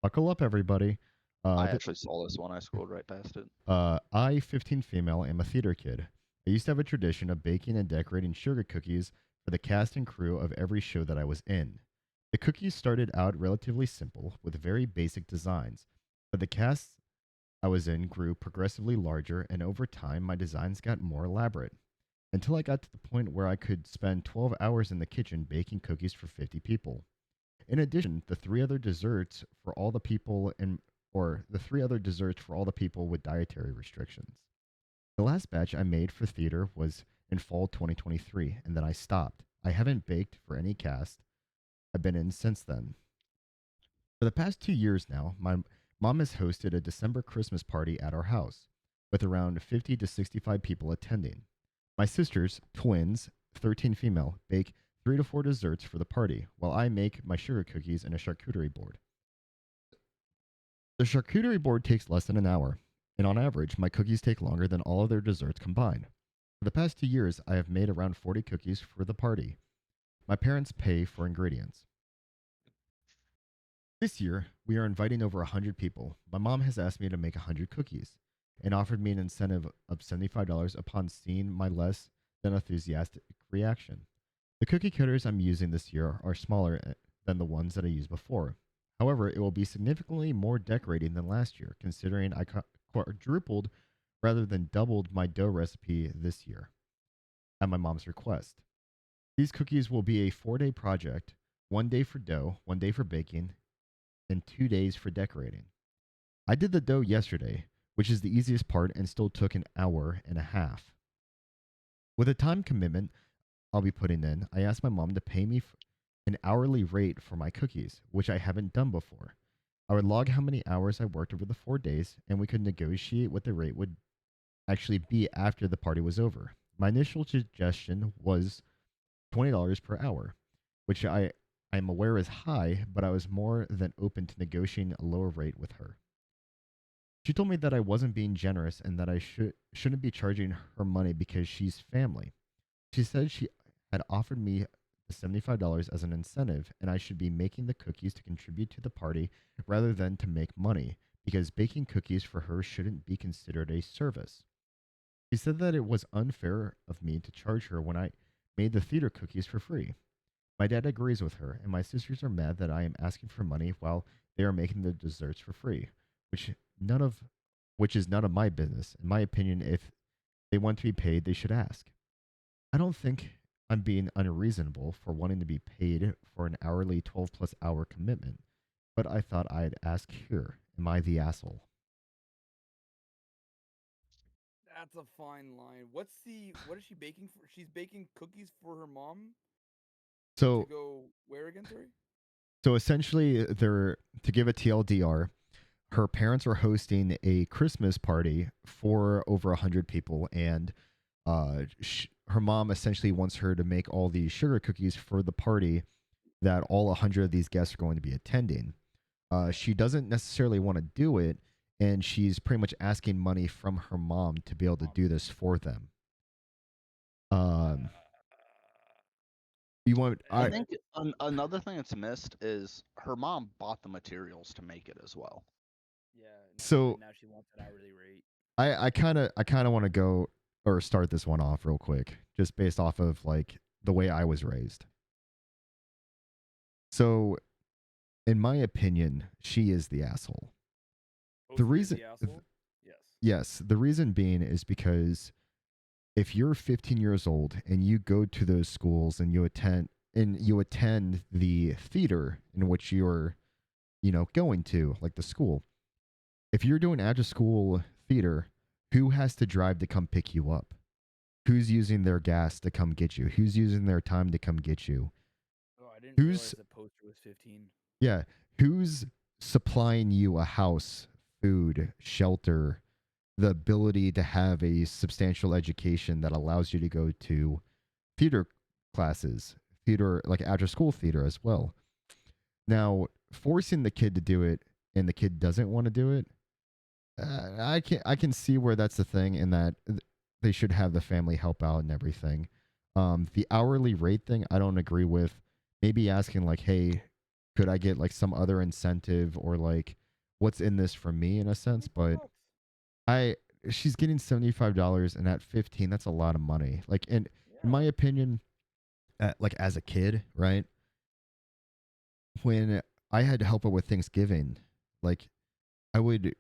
buckle up, everybody. I actually saw this one. I scrolled right past it. I, 15 female, am a theater kid. I used to have a tradition of baking and decorating sugar cookies for the cast and crew of every show that I was in. The cookies started out relatively simple with very basic designs, but the cast I was in grew progressively larger, and over time, my designs got more elaborate until I got to the point where I could spend 12 hours in the kitchen baking cookies for 50 people. In addition, the three other desserts for all the people with dietary restrictions. The last batch I made for theater was in fall 2023, and then I stopped. I haven't baked for any cast I've been in since then. For the past 2 years now, my mom has hosted a December Christmas party at our house, with around 50 to 65 people attending. My sisters, twins, 13 female, bake 3 to 4 desserts for the party, while I make my sugar cookies and a charcuterie board. The charcuterie board takes less than an hour, and on average, my cookies take longer than all of their desserts combined. For the past 2 years, I have made around 40 cookies for the party. My parents pay for ingredients. This year, we are inviting over 100 people. My mom has asked me to make 100 cookies and offered me an incentive of $75 upon seeing my less than enthusiastic reaction. The cookie cutters I'm using this year are smaller than the ones that I used before. However, it will be significantly more decorating than last year, considering I quadrupled rather than doubled my dough recipe this year at my mom's request. These cookies will be a 4-day project, 1 day for dough, 1 day for baking, and 2 days for decorating. I did the dough yesterday, which is the easiest part and still took an hour and a half. With a time commitment I'll be putting in, I asked my mom to pay me an hourly rate for my cookies, which I haven't done before. I would log how many hours I worked over the 4 days, and we could negotiate what the rate would actually be after the party was over. My initial suggestion was $20 per hour, which I'm aware is high, but I was more than open to negotiating a lower rate with her. She told me that I wasn't being generous and that I shouldn't be charging her money because she's family. She said she had offered me the $75 as an incentive and I should be making the cookies to contribute to the party rather than to make money because baking cookies for her shouldn't be considered a service. She said that it was unfair of me to charge her when I made the theater cookies for free. My dad agrees with her, and my sisters are mad that I am asking for money while they are making the desserts for free, which none of which is none of my business. In my opinion, if they want to be paid, they should ask. I don't think I'm being unreasonable for wanting to be paid for an hourly 12 plus hour commitment, but I thought I'd ask here. Am I the asshole? That's a fine line. What is she baking for? She's baking cookies for her mom to So go where again, sorry? so essentially they're to give a TLDR, her parents are hosting a Christmas party for over 100 people and her mom essentially wants her to make all these sugar cookies for the party that all 100 of these guests are going to be attending. She doesn't necessarily want to do it, and she's pretty much asking money from her mom to be able to do this for them. Um, you want I think another thing that's missed is her mom bought the materials to make it as well. Yeah. So now she wants an hourly rate. I kind of want to go or start this one off real quick, just based off of like the way I was raised. So, in my opinion, she is the asshole. The Mostly reason, the asshole? Yes. yes, the reason being is because if you're 15 years old and you go to those schools and you attend the theater in which you're going to, like the school, if you're doing after school theater, who has to drive to come pick you up? Who's using their gas to come get you? Who's using their time to come get you? Oh, I didn't realize Who's the poster was 15. Yeah, who's supplying you a house, food, shelter, the ability to have a substantial education that allows you to go to theater classes, theater like after school theater as well. Now, forcing the kid to do it and the kid doesn't want to do it, I can see where that's the thing in that they should have the family help out and everything. The hourly rate thing, I don't agree with. Maybe asking like, hey, could I get like some other incentive or like what's in this for me in a sense? But $25. I she's getting $75 and at 15, that's a lot of money. Like in my Yeah. opinion, like as a kid, right? When I had to help her with Thanksgiving, like I would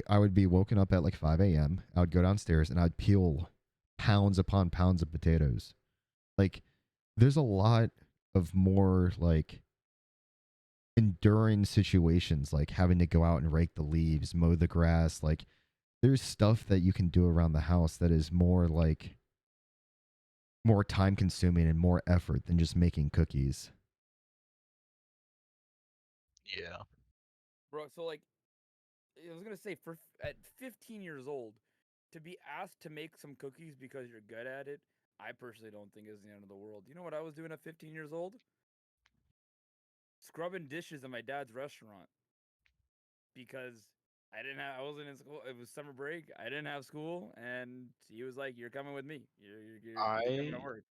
I would be woken up at like 5 a.m. I would go downstairs and I'd peel pounds upon pounds of potatoes. Like there's a lot of more like enduring situations like having to go out and rake the leaves, mow the grass, like there's stuff that you can do around the house that is more like more time consuming and more effort than just making cookies. Yeah. Bro, so like I was gonna say at 15 years old, to be asked to make some cookies because you're good at it, I personally don't think is the end of the world. You know what I was doing at 15 years old? Scrubbing dishes in my dad's restaurant because I wasn't in school. It was summer break. I didn't have school, and he was like, "You're coming with me. You're coming to I work."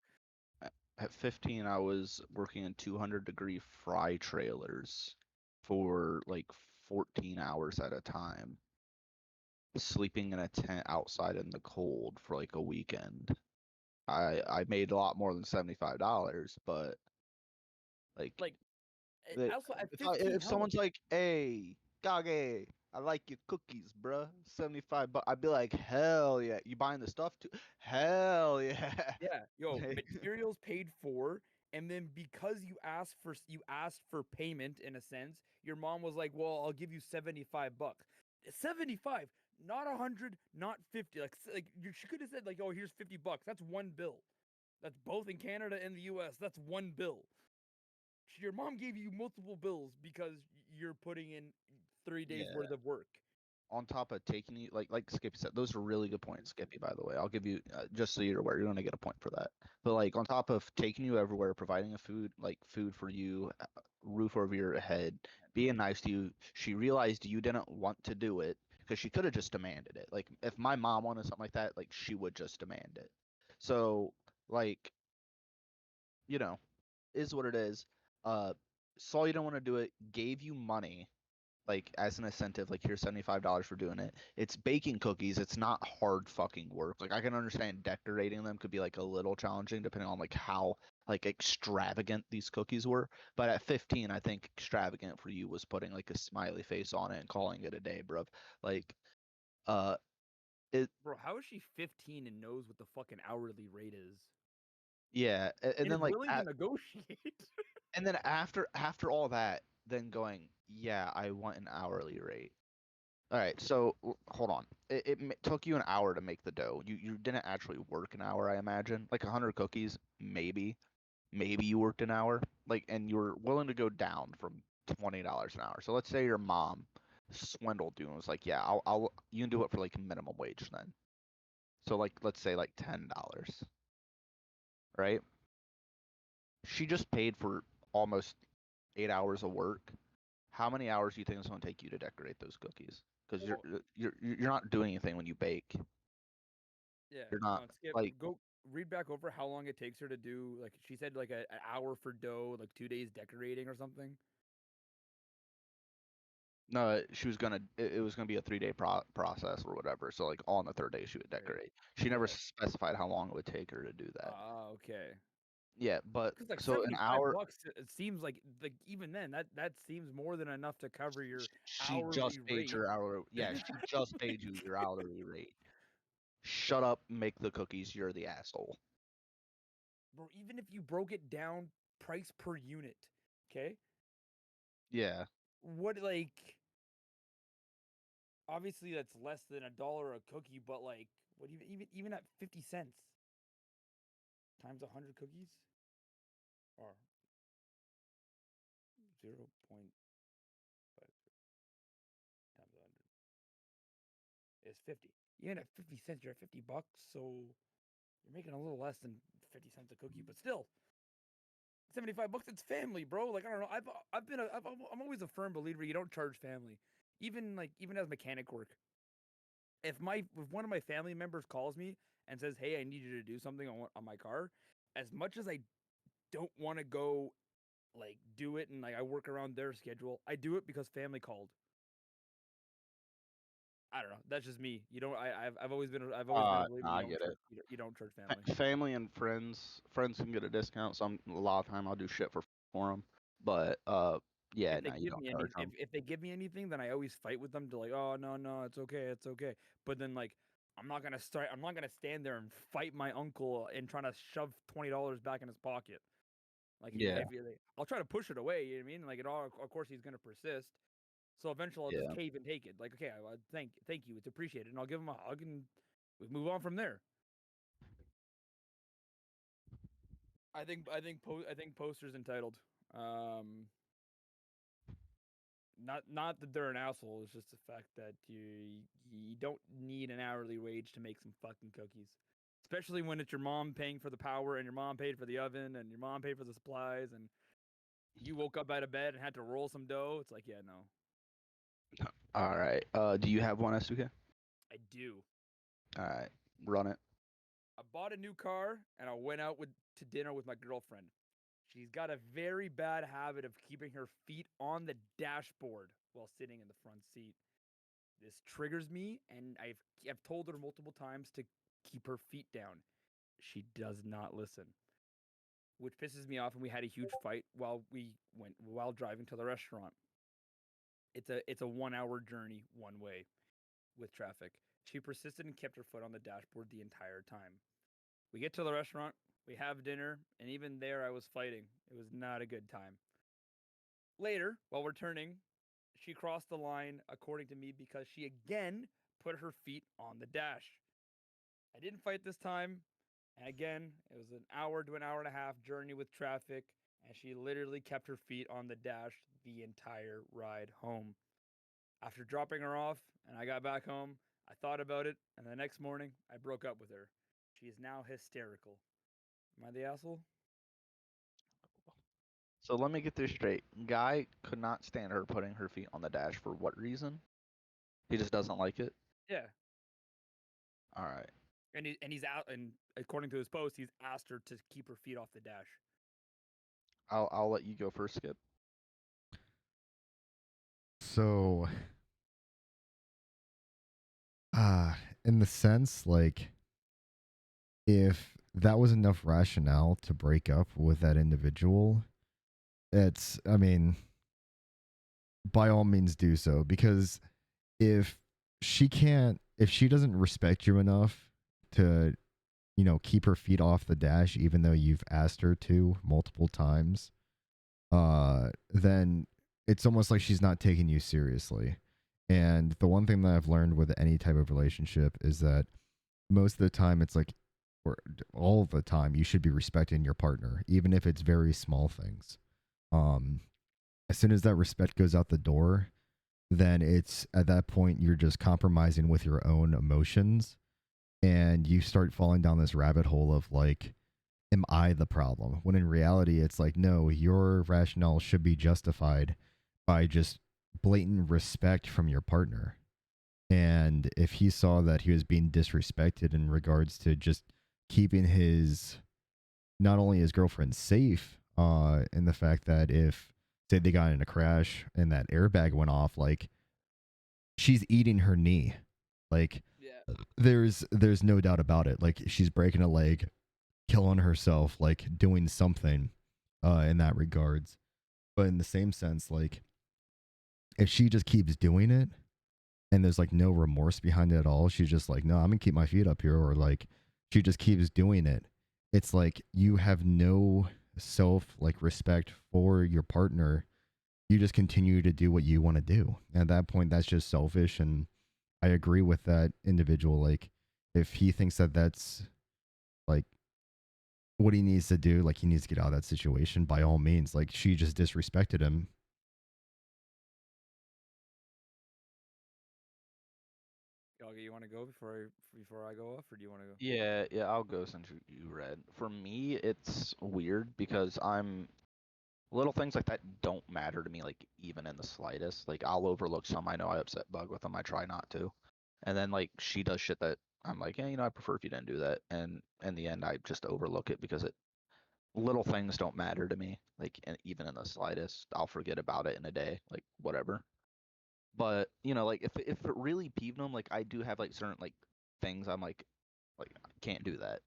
at 15 I was working in 200-degree fry trailers for like 14 hours at a time, sleeping in a tent outside in the cold for like a weekend. I made a lot more than $75, but like Like also at if 15, hell, someone's like, "Hey, Kage, I like your cookies, bruh. 75 bucks." I'd be like, "Hell yeah. You buying the stuff too? Hell yeah." yeah, yo, materials paid for, and then because you asked for payment in a sense, your mom was like, "Well, I'll give you 75 bucks." 75, not 100, not 50. She could have said like, "Oh, here's 50 bucks." That's one bill. That's both in Canada and the US. That's one bill. Your mom gave you multiple bills because you're putting in 3 days Yeah. worth of work. on top of taking you like Skippy said, those are really good points, Skippy. By the way, I'll give you just so you're aware, you're gonna get a point for that. But like on top of taking you everywhere, providing a food for you, roof over your head, being nice to you, she realized you didn't want to do it because she could have just demanded it. Like if my mom wanted something like that, like she would just demand it. So like you know, is what it is. Saw you don't want to do it, gave you money like as an incentive, like here's $75 for doing it. It's baking cookies. It's not hard fucking work. Like I can understand decorating them could be like a little challenging depending on like how like extravagant these cookies were. But at 15, I think extravagant for you was putting like a smiley face on it and calling it a day, bruv. Like uh it Bro, how is she 15 and knows what the fucking hourly rate is? yeah, and And then is like willing to negotiate? and then after all that, then going, yeah, I want an hourly rate. All right, so hold on. It took you an hour to make the dough. You didn't actually work an hour, I imagine. Like 100 cookies, maybe. Maybe you worked an hour. Like, and you were willing to go down from $20 an hour. So let's say your mom swindled you and was like, yeah, you can do it for like minimum wage then. So like, let's say like $10, right? She just paid for almost 8 hours of work. How many hours do you think it's going to take you to decorate those cookies? Because Well, you're not doing anything when you bake. yeah, You're not Skip, like go read back over how long it takes her to do. Like she said, like an hour for dough, like 2 days decorating or something. no, she was gonna it was gonna be a 3-day process or whatever. So like on the third day she would Okay. decorate. She never Okay. specified how long it would take her to do that. Ah, okay. Yeah, but Because like so an 75 hour bucks, it seems like even then that seems more than enough to cover your she hourly just paid rate. your hourly yeah, she just paid you your hourly rate. Shut up, make the cookies, you're the asshole. Bro, even if you broke it down price per unit, okay? Yeah. What like obviously that's less than $1 a cookie, but like what even at 50 cents times 100 cookies or 0.5 times 100 is 50. Even at 50 cents, you're at 50 bucks, so you're making a little less than 50 cents a cookie, but still 75 bucks. It's family, bro. Like I don't know. I'm always a firm believer you don't charge family, even as mechanic work. If one of my family members calls me and says, "Hey, I need you to do something on my car," as much as I don't want to go like do it and like I work around their schedule, I do it because family called. I don't know. That's just me. You don't. I've always been a believer I get it. you don't charge family. Family and friends can get a discount. Some a lot of time I'll do shit for them. But yeah, If they no, you give don't me charge them. if they give me anything, then I always fight with them to like, oh no, it's okay, it's okay. But then like I'm not gonna stand there and fight my uncle and trying to shove $20 back in his pocket. Like Yeah, I'll try to push it away. You know what I mean? Like it all, of course, he's gonna persist. So eventually, I'll just yeah. cave and take it. Like, okay, thank you, it's appreciated, and I'll give him a hug, and we move on from there. I think Poster's entitled. Um, not that they're an asshole. It's just the fact that you don't need an hourly wage to make some fucking cookies, especially when it's your mom paying for the power and your mom paid for the oven and your mom paid for the supplies and you woke up out of bed and had to roll some dough. It's like, yeah, no, All right. Do you have one, S2K? I do. All right, run it. I bought a new car and I went out to dinner with my girlfriend. She's got a very bad habit of keeping her feet on the dashboard while sitting in the front seat. This triggers me, and I've told her multiple times to keep her feet down. She does not listen, which pisses me off. And we had a huge fight while driving to the restaurant. It's a 1 hour journey one way with traffic. She persisted and kept her foot on the dashboard the entire time. We get to the restaurant, we have dinner, and even there I was fighting. It was not a good time. Later, while returning, she crossed the line, according to me, because she again put her feet on the dash. I didn't fight this time. And again, it was an hour to an hour and a half journey with traffic, and she literally kept her feet on the dash the entire ride home. After dropping her off and I got back home, I thought about it, and the next morning I broke up with her. She is now hysterical. Am I the asshole? So let me get this straight. Guy could not stand her putting her feet on the dash for what reason? He just doesn't like it. Yeah. All right. And he's out, and according to his post, he's asked her to keep her feet off the dash. I'll let you go first, Skip. So, in the sense, like, if that was enough rationale to break up with that individual, I mean, by all means do so. Because if if she doesn't respect you enough to, keep her feet off the dash, even though you've asked her to multiple times, then it's almost like she's not taking you seriously. And the one thing that I've learned with any type of relationship is that most of the time it's like, or all of the time, you should be respecting your partner, even if it's very small things. Um, as soon as that respect goes out the door, then it's at that point you're just compromising with your own emotions, and you start falling down this rabbit hole of like, am I the problem? When in reality, it's like, no, your rationale should be justified by just blatant respect from your partner. And if he saw that he was being disrespected in regards to just keeping his, not only his girlfriend safe, in the fact that if, say, they got in a crash and that airbag went off, like, she's eating her knee. Like, Yeah. there's no doubt about it. Like, she's breaking a leg, killing herself, like doing something in that regards. But in the same sense, like, if she just keeps doing it and there's like no remorse behind it at all, she's just like, no, I'm gonna keep my feet up here, or like she just keeps doing it, it's like you have no self like respect for your partner. You just continue to do what you want to do. And at that point, that's just selfish. And I agree with that individual. Like, if he thinks that that's like what he needs to do, like he needs to get out of that situation, by all means. Like, she just disrespected him. Yogi, you want to go before I go off, or do you want to go? Yeah, I'll go since you read. For me, it's weird because little things like that don't matter to me, like even in the slightest. Like I'll overlook some I know I upset Bug with them. I try not to, and then like she does shit that I'm like, yeah, I prefer if you didn't do that. And in the end, I just overlook it because little things don't matter to me. Like even in the slightest, I'll forget about it in a day, like whatever. But like if it really peeved them, like I do have like certain like things I'm like I can't do that.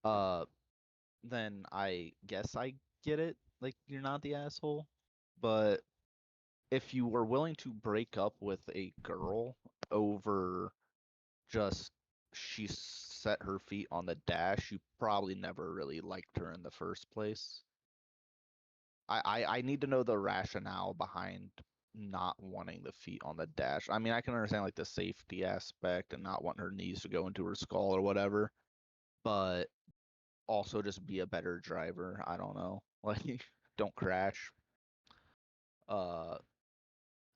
Uh, then I guess I get it. Like you're not the asshole, but if you were willing to break up with a girl over just she set her feet on the dash, you probably never really liked her in the first place. I need to know the rationale behind not wanting the feet on the dash. I mean, I can understand like the safety aspect and not wanting her knees to go into her skull or whatever, but also just be a better driver. I don't know. Like don't crash. Uh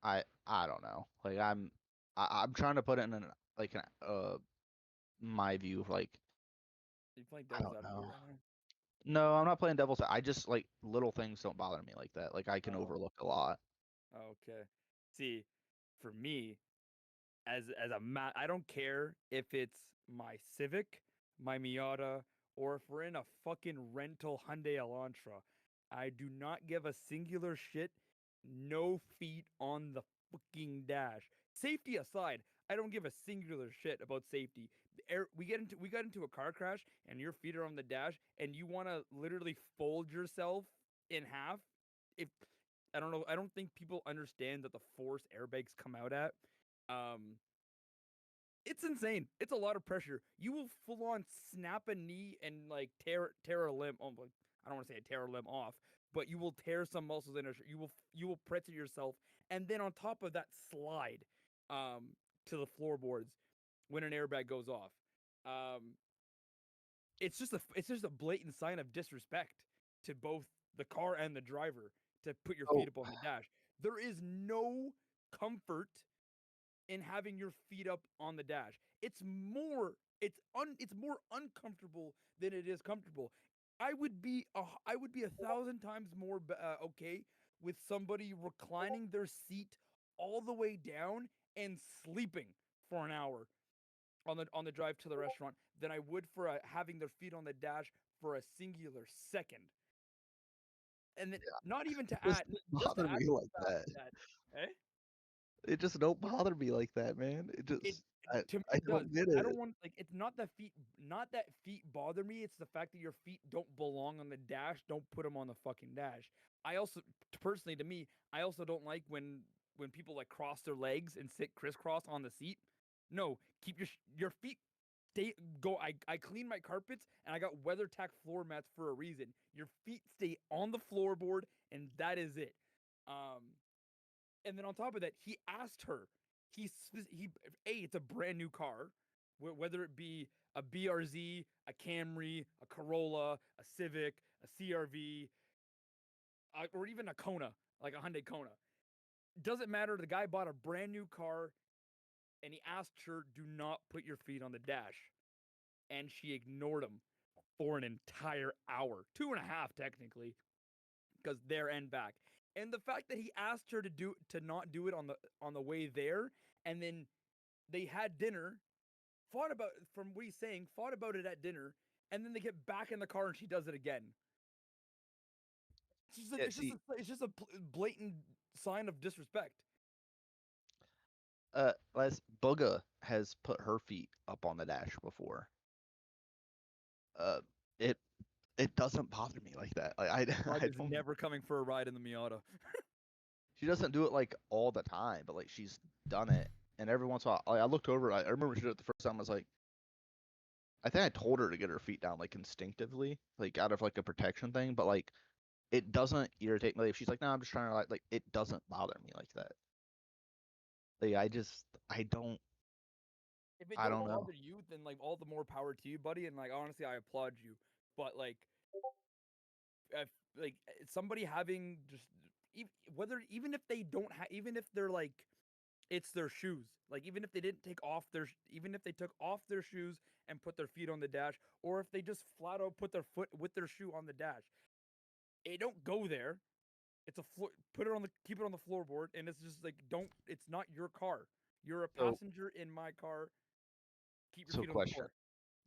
I don't know. Like I'm trying to put it in an like an my view like Are you playing I devil's don't advocate know. right now? No, I'm not playing devil's. I just like little things don't bother me like that. Like I can Oh, overlook a lot. okay. See, for me, as a I don't care if it's my Civic, my Miata, or if we're in a fucking rental Hyundai Elantra. I do not give a singular shit. No feet on the fucking dash. Safety aside, I don't give a singular shit about safety. We got into a car crash and your feet are on the dash and you want to literally fold yourself in half. If I don't know, I don't think people understand that the force airbags come out at. Um, it's insane. It's a lot of pressure. You will full on snap a knee and like tear a limb. Oh, I don't want to say tear a limb off, but you will tear some muscles in. You will pretzel yourself, and then on top of that, slide to the floorboards when an airbag goes off. Um, it's just a blatant sign of disrespect to both the car and the driver to put your Oh, feet up on the dash. There is no comfort in having your feet up on the dash. It's more uncomfortable than it is comfortable. I would be 1,000 times more okay with somebody reclining their seat all the way down and sleeping for an hour on the drive to the restaurant than I would for having their feet on the dash for a singular second. And then not even to Just add, don't just to bother add me to like the fact that. eh? It just don't bother me like that, man. It It just I to me I it does. don't get I don't it. want like it's not that feet bother me. It's the fact that your feet don't belong on the dash. Don't put them on the fucking dash. I also personally to me, I also don't like when people like cross their legs and sit crisscross on the seat. No, keep your feet stay go. I clean my carpets and I got WeatherTech floor mats for a reason. Your feet stay on the floorboard and that is it. Um and then on top of that, he asked her. It's a brand new car, whether it be a BRZ, a Camry, a Corolla, a Civic, a CRV, or even a Kona, like a Hyundai Kona. Doesn't matter. The guy bought a brand new car, and he asked her, "Do not put your feet on the dash," and she ignored him for an entire hour, 2.5 technically, because there and back. And the fact that he asked her to not do it on the way there, and then they had dinner, fought about from what he's saying, fought about it at dinner, and then they get back in the car and she does it again. It's just like Yeah, see, it's just a blatant sign of disrespect. Les Bugga has put her feet up on the dash before. Uh, it it doesn't bother me like that. Like I Raga's don't. never coming for a ride in the Miata. She doesn't do it like all the time, but like she's done it, and every once in a while, like, I looked over. I remember she did it the first time. I was like, I think I told her to get her feet down like instinctively, like out of like a protection thing, but like it doesn't irritate me. Like, if she's like, no, I'm just trying to like it doesn't bother me like that. Like I don't If it I don't don't know. bother you, then like all the more power to you, buddy. And like honestly, I applaud you. But like, if, like somebody having just whether even if they don't have, even if they're like it's their shoes. Like even if they didn't take off even if they took off their shoes and put their feet on the dash, or if they just flat out put their foot with their shoe on the dash, it don't go there. It's a floor. Put it on the keep it on the floorboard, and it's just like don't. It's not your car. You're a So passenger in my car. Keep your so feet on the question. floor.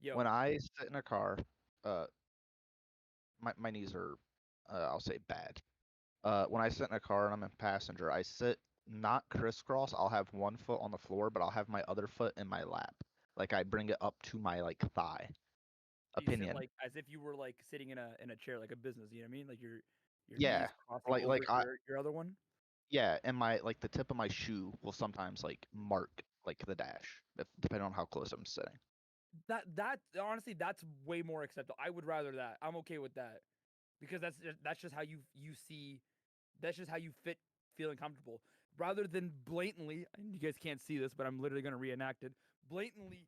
Yo, When I sit in a car, uh, my knees are, I'll say bad. When I sit in a car and I'm a passenger, I sit not crisscross. I'll have one foot on the floor, but I'll have my other foot in my lap. Like I bring it up to my like thigh. so you sit Opinion. like as if you were like sitting in a chair, like a business. You know what I mean? Like your Yeah. knees crossing over Like I your other one. yeah, and my like the tip of my shoe will sometimes like mark like the dash, depending on how close I'm sitting. That honestly, that's way more acceptable. I would rather that. I'm okay with that because that's just how you see. That's just how you fit feeling comfortable, rather than blatantly. And you guys can't see this, but I'm literally gonna reenact it. Blatantly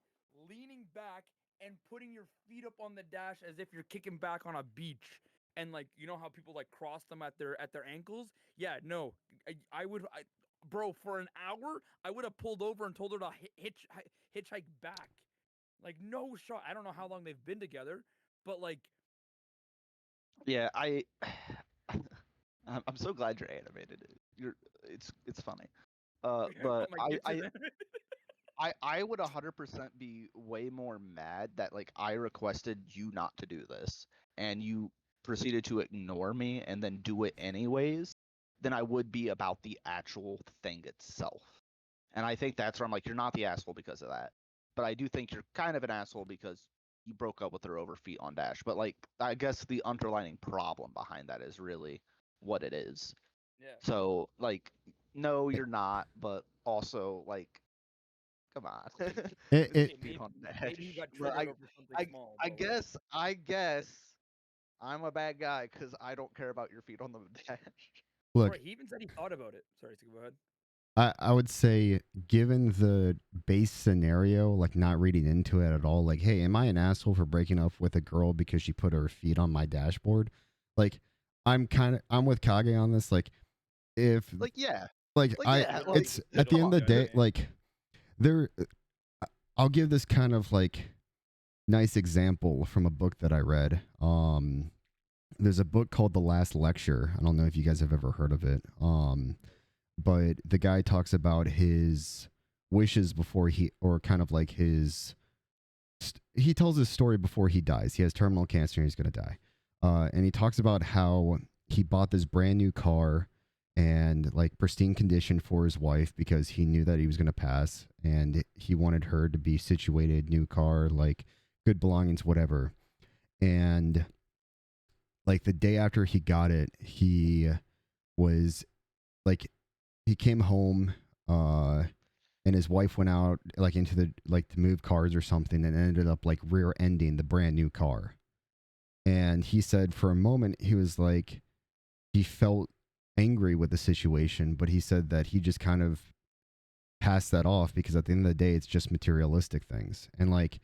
leaning back and putting your feet up on the dash as if you're kicking back on a beach. And like you know how people like cross them at their ankles. Yeah, no, I would. Bro, for an hour, I would have pulled over and told her to hitchhike back. Like no shot. I don't know how long they've been together, but like Yeah, I'm so glad you're animated. It's funny. But I'm like get to them. I would 100% be way more mad that like I requested you not to do this and you proceeded to ignore me and then do it anyways than I would be about the actual thing itself. And I think that's where I'm like, you're not the asshole because of that. But I do think you're kind of an asshole because you broke up with her over feet on dash. But like I guess the underlining problem behind that is really what it is. Yeah. So like no, you're not, but also like come on. It, With it Okay, feet on maybe you dash. got But triggered over something small. I But like, guess I'm a bad guy because I don't care about your feet on the dash. look, he even said he thought about it. Sorry, go ahead. I would say, given the base scenario, like not reading into it at all, like, hey, am I an asshole for breaking up with a girl because she put her feet on my dashboard? Like, I'm with Kage on this. Like, if Like yeah, like like I, yeah, You're like it's the at the middle end of the judge, day, man. like there. I'll give this kind of like nice example from a book that I read. There's a book called The Last Lecture. I don't know if you guys have ever heard of it. But the guy talks about his wishes before he, or kind of like his, he tells his story before he dies. He has terminal cancer and he's going to die. And he talks about how he bought this brand new car and like pristine condition for his wife because he knew that he was going to pass and he wanted her to be situated, new car, like good belongings, whatever. And like the day after he got it, he was like, he came home, and his wife went out like into the, like to move cars or something and ended up like rear ending the brand new car. And he said for a moment he was like, he felt angry with the situation, but he said that he just kind of passed that off because at the end of the day it's just materialistic things. And like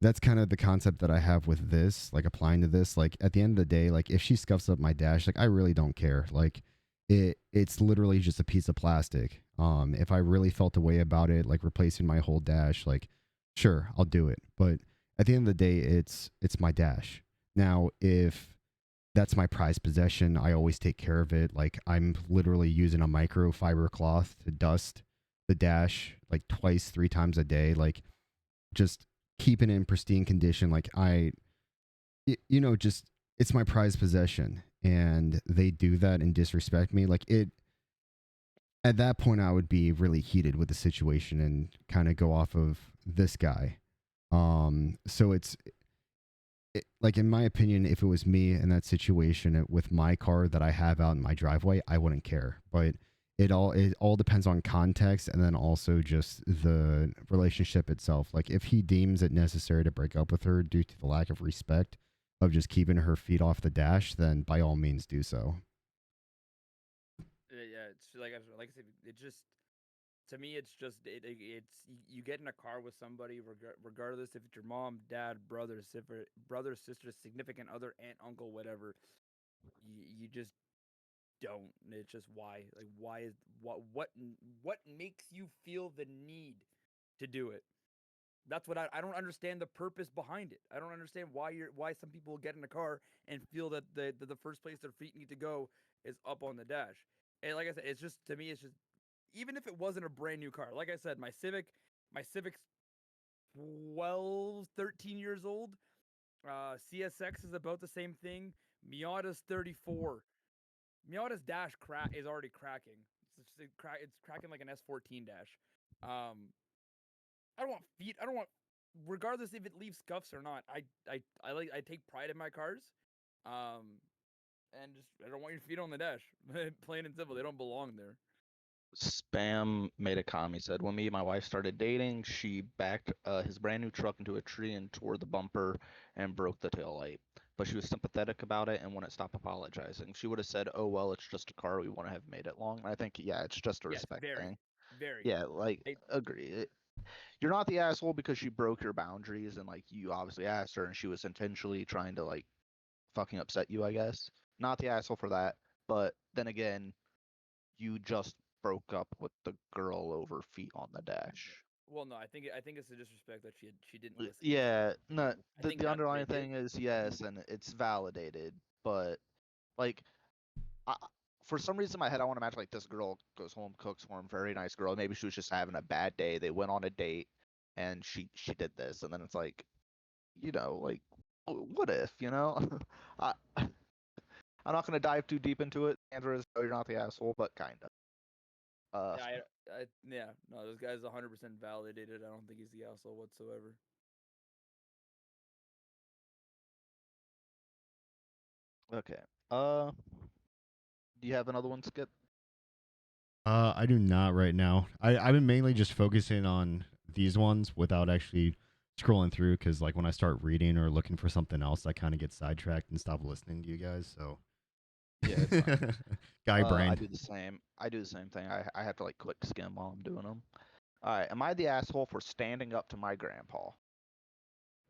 that's kind of the concept that I have with this, like applying to this. Like at the end of the day, like if she scuffs up my dash, like I really don't care. Like it's literally just a piece of plastic. If I really felt a way about it, like replacing my whole dash, like sure, I'll do it. But at the end of the day, it's my dash. Now, if that's my prized possession, I always take care of it. Like I'm literally using a microfiber cloth to dust the dash like twice, 3 times a day. Like just keeping it in pristine condition. Like you know, just it's my prized possession, and they do that and disrespect me. Like it, at that point, I would be really heated with the situation and kind of go off of this guy. So like in my opinion, if it was me in that situation with my car that I have out in my driveway, I wouldn't care. But it all depends on context and then also just the relationship itself. Like if he deems it necessary to break up with her due to the lack of respect of just keeping her feet off the dash, then by all means do so. Yeah, it's like I said, it just to me, it's just it's you get in a car with somebody, regardless if it's your mom, dad, brother, sister, significant other, aunt, uncle, whatever. You just don't. It's just why, like, why is what makes you feel the need to do it? That's what I don't understand the purpose behind it. I don't understand why some people get in a car and feel that the first place their feet need to go is up on the dash. And like I said, it's just to me, it's just even if it wasn't a brand new car, like I said, my Civic's 12, 13 years old. CSX is about the same thing. Miata's 34. Miata's dash is already cracking. It's cracking like an S14 dash. Um, I don't want feet. I don't want, regardless if it leaves scuffs or not. I take pride in my cars. Um, and just I don't want your feet on the dash. Plain and simple. They don't belong there. Spam made a comment. He said, when me and my wife started dating, she backed his brand new truck into a tree and tore the bumper and broke the tail light. But she was sympathetic about it and wouldn't stop apologizing. She would have said, "Oh well, it's just a car. We want to have made it long." And I think, yeah, it's just a Yes, respect very, thing. very. Yeah, like They, agree. You're not the asshole because she broke your boundaries and like you obviously asked her and she was intentionally trying to like fucking upset you, I guess. Not the asshole for that. But then again, you just broke up with the girl over feet on the dash. well, no, I think it's a disrespect that she didn't listen to Yeah, no, you. I think the that's what underlying it is. thing is yes, and it's validated, but like, I, for some reason in my head, I want to imagine like this girl goes home, cooks for him, very nice girl. Maybe she was just having a bad day. They went on a date, and she did this, and then it's like, like, what if, I, I'm not gonna dive too deep into it. Andrew, you're not the asshole, but kind of. Uh, Yeah, yeah, no, this guy's 100% validated. I don't think he's the asshole whatsoever. okay. Uh, do you have another one, Skip? I do not right now. I've been mainly just focusing on these ones without actually scrolling through because like when I start reading or looking for something else, I kind of get sidetracked and stop listening to you guys. So Yeah, it's fine. guy I brain. do the same. I do the same thing. I have to like click skim while I'm doing them. All right. Am I the asshole for standing up to my grandpa?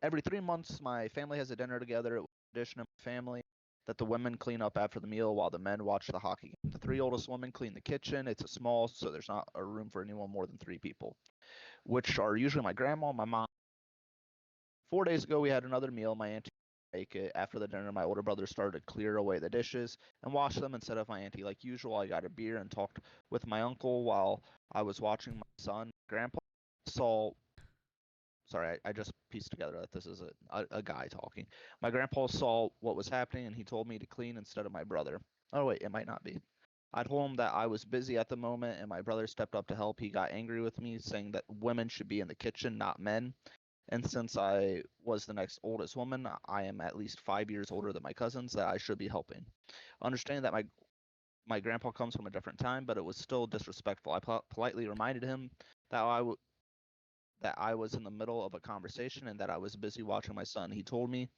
Every 3 months, my family has a dinner together. It was a tradition in my family that the women clean up after the meal while the men watch the hockey game. The three oldest women clean the kitchen. It's a small, so there's not a room for anyone more than 3 people. which are usually my grandma, my mom. 4 days ago, we had another meal. My auntie make it. After the dinner, my older brother started to clear away the dishes and wash them instead of my auntie. Like usual, I got a beer and talked with my uncle while I was watching my son. Grandpa saw. Sorry, I just pieced together that this is a guy talking. My grandpa saw what was happening and he told me to clean instead of my brother. Oh, wait, it might not be. I told him that I was busy at the moment and my brother stepped up to help. He got angry with me, saying that women should be in the kitchen, not men. And since I was the next oldest woman, I am at least 5 years older than my cousins, that I should be helping. Understanding that my grandpa comes from a different time, but it was still disrespectful. I politely reminded him that that I was in the middle of a conversation and that I was busy watching my son. He told me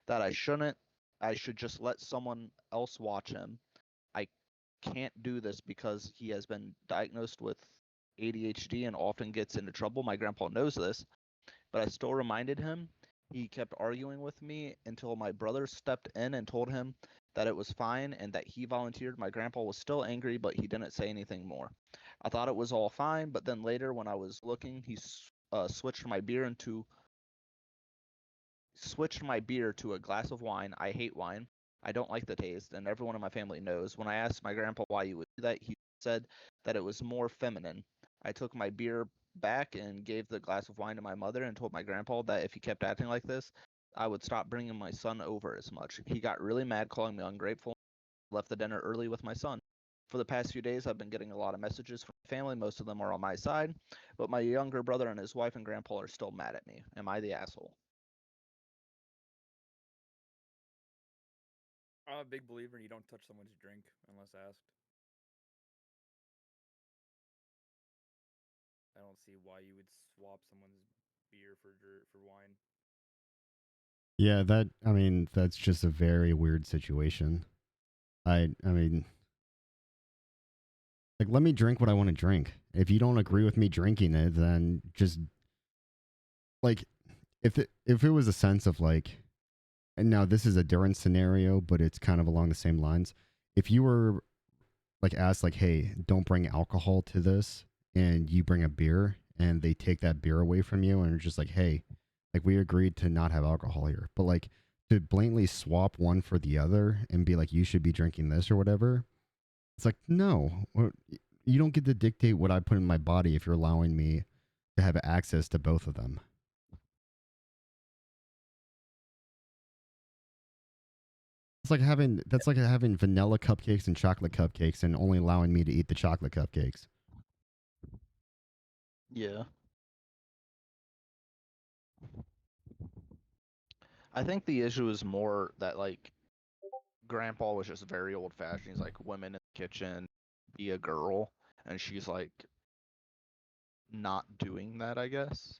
that I shouldn't. I should just let someone else watch him. I can't do this because he has been diagnosed with ADHD and often gets into trouble. My grandpa knows this, but I still reminded him. He kept arguing with me until my brother stepped in and told him that it was fine and that he volunteered. My grandpa was still angry, but he didn't say anything more. I thought it was all fine, but then later when I was looking, he switched my beer to a glass of wine. I hate wine. I don't like the taste, and everyone in my family knows. When I asked my grandpa why he would do that, he said that it was more feminine. I took my beer back and gave the glass of wine to my mother and told my grandpa that if he kept acting like this, I would stop bringing my son over as much. He got really mad, calling me ungrateful, left the dinner early with my son. For the past few days, I've been getting a lot of messages from my family. Most of them are on my side, but my younger brother and his wife and grandpa are still mad at me. Am I the asshole? I'm a big believer in you don't touch someone's drink unless asked. I don't see why you would swap someone's beer for wine. Yeah, I mean, that's just a very weird situation. I mean, like, let me drink what I want to drink. If you don't agree with me drinking it, then just like, if it was a sense of like, and now this is a different scenario, but it's kind of along the same lines. If you were like asked like, hey, don't bring alcohol to this, and you bring a beer, and they take that beer away from you, and are just like, hey, like we agreed to not have alcohol here, but like to blatantly swap one for the other and be like, you should be drinking this or whatever. It's like, no, you don't get to dictate what I put in my body if you're allowing me to have access to both of them. That's like having vanilla cupcakes and chocolate cupcakes and only allowing me to eat the chocolate cupcakes. Yeah. I think the issue is more that like grandpa was just very old fashioned. He's like women in the kitchen, be a girl, and she's like not doing that, I guess.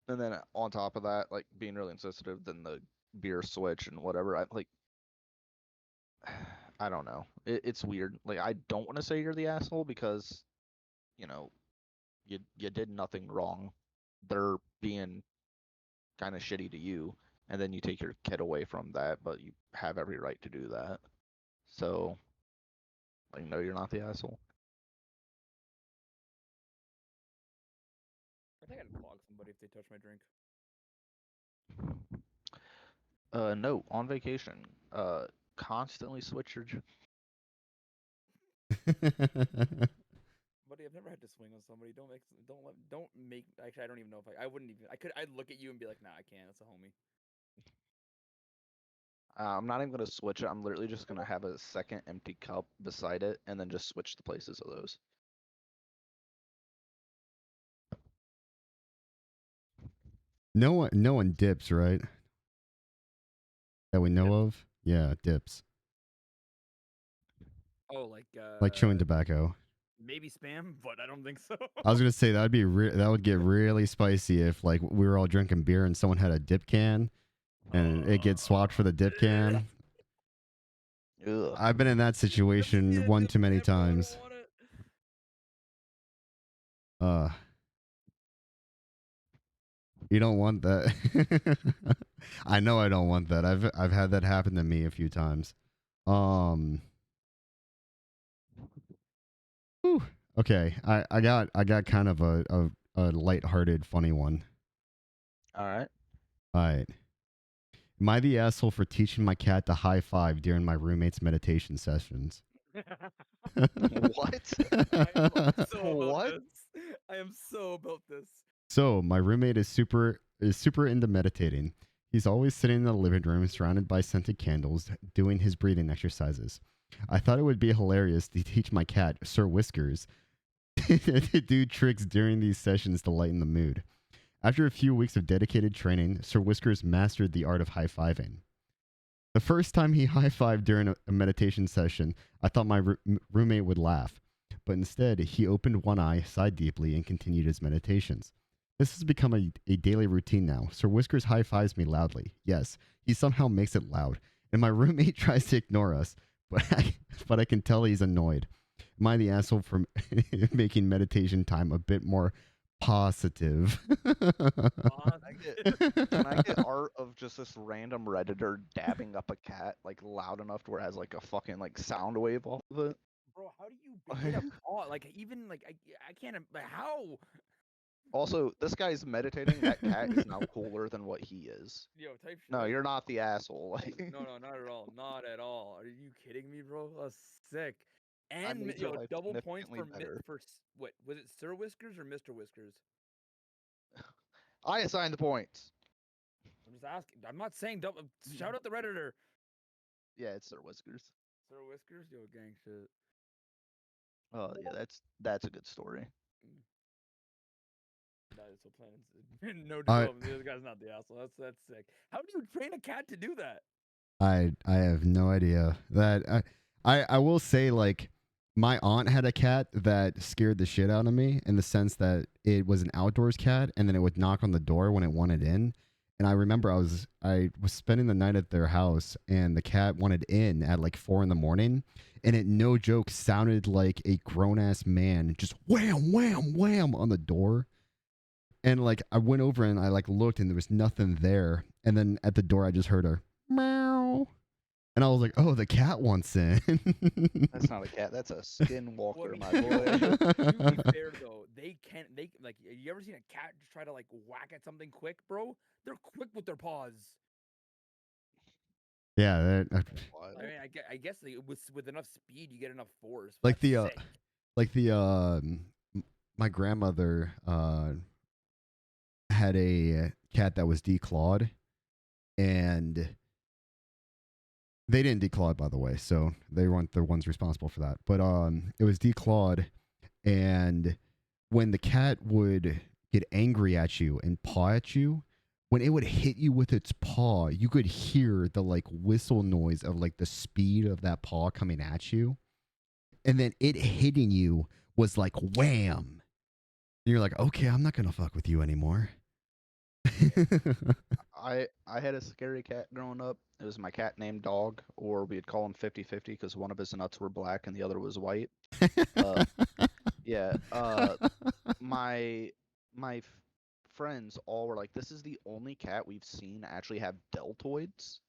And then on top of that, like being really insensitive, then the beer switch and whatever. I like I don't know. It's weird. Like I don't want to say you're the asshole because, you know, you did nothing wrong. They're being kind of shitty to you, and then you take your kid away from that, but you have every right to do that. So, like, no, you're not the asshole. I think I'd clog somebody if they touch my drink. No, on vacation. Constantly switch your. Buddy, I've never had to swing on somebody. Don't make. Actually, I don't even know if I wouldn't even. I'd look at you and be like, nah, I can't. That's a homie. I'm not even gonna switch it. I'm literally just gonna have a second empty cup beside it, and then just switch the places of those. No one dips, right? That we know of. Yeah, dips. Oh, Like chewing tobacco. Maybe spam, but I don't think so. I was gonna say that would get really spicy if like we were all drinking beer and someone had a dip can, and it gets swapped for the dip can. Ugh. I've been in that situation one too many times. You don't want that. I know I don't want that. I've had that happen to me a few times. Whew. Okay, I got kind of a a lighthearted, funny one. All right. All right. Am I the asshole for teaching my cat to high five during my roommate's meditation sessions? What? I am so about What? this. I am so about this. So my roommate is super into meditating. He's always sitting in the living room surrounded by scented candles, doing his breathing exercises. I thought it would be hilarious to teach my cat, Sir Whiskers, to do tricks during these sessions to lighten the mood. After a few weeks of dedicated training, Sir Whiskers mastered the art of high fiving. The first time he high fived during a meditation session, I thought my roommate would laugh, but instead, he opened one eye, sighed deeply, and continued his meditations. This has become a daily routine now. Sir Whiskers high fives me loudly. Yes, he somehow makes it loud, and my roommate tries to ignore us, but I can tell he's annoyed. Am I the asshole for making meditation time a bit more positive? Can I get art of just this random redditor dabbing up a cat like loud enough to where it has like a fucking like sound wave off of it? Bro, how do you get a paw? Like even like I can't. How? Also, this guy's meditating. That cat is now cooler than what he is. Yo, type shit. No, you're not the asshole. Like, No, not at all. Not at all. Are you kidding me, bro? That's sick. And mean, yo, life's double points significantly better. what was it? Sir Whiskers or Mr. Whiskers? I assign the points. I'm just asking. I'm not saying double. Shout out the redditor. Yeah, it's Sir Whiskers. Sir Whiskers, yo, gang shit. Oh yeah, that's a good story. That is so plain. No I- joke. This guy's not the asshole. That's sick. How do you train a cat to do that? I have no idea. That I will say, like, my aunt had a cat that scared the shit out of me in the sense that it was an outdoors cat and then it would knock on the door when it wanted in. And I remember I was spending the night at their house and the cat wanted in at like 4 a.m. and it, no joke, sounded like a grown ass man just wham wham wham on the door. And like I went over and I like looked and there was nothing there. And then at the door I just heard her meow. And I was like, oh, the cat wants in. That's not a cat. That's a skinwalker, my To boy. be fair though, they like. You ever seen a cat just try to like whack at something quick, bro? They're quick with their paws. Yeah, I mean, I guess like, with enough speed, you get enough force. like That's the sick. like the my grandmother had a cat that was declawed, and they didn't declaw it, by the way, so they weren't the ones responsible for that. But it was declawed, and when the cat would get angry at you and paw at you, when it would hit you with its paw, you could hear the like whistle noise of like the speed of that paw coming at you. And then it hitting you was like wham. And you're like, okay, I'm not gonna fuck with you anymore. I had a scary cat growing up. It was my cat named Dog, or we'd call him 50-50 because one of his nuts were black and the other was white. Uh, yeah. My friends all were like, "This is the only cat we've seen actually have deltoids,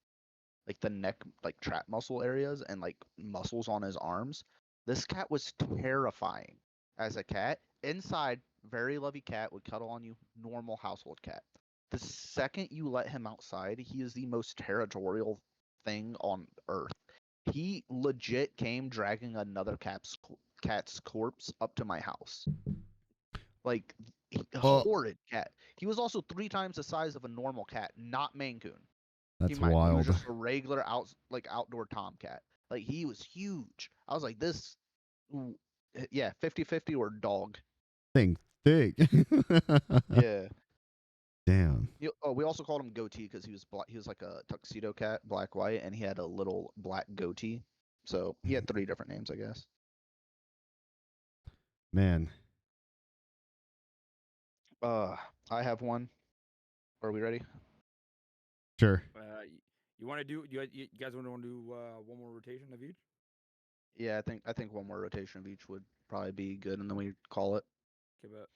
like the neck, like trap muscle areas, and like muscles on his arms." This cat was terrifying as a cat. Inside, very lovey cat, would cuddle on you, normal household cat. The second you let him outside, he is the most territorial thing on earth. He legit came dragging another cat's corpse up to my house. Like, Well- horrid cat. He was also 3 times the size of a normal cat, not Maine Coon. He That's was wild. just a regular outdoor tomcat. Like, he was huge. I was like, this, yeah, 50-50 or Dog. Thing thick. Yeah. Damn. We also called him Goatee because he was he was like a tuxedo cat, black white, and he had a little black goatee. So he had 3 different names, I guess. Man. I have one. Are we ready? Sure. You want to do? You guys want to do one more rotation of each? Yeah, I think one more rotation of each would probably be good, and then we call it. Okay, bet.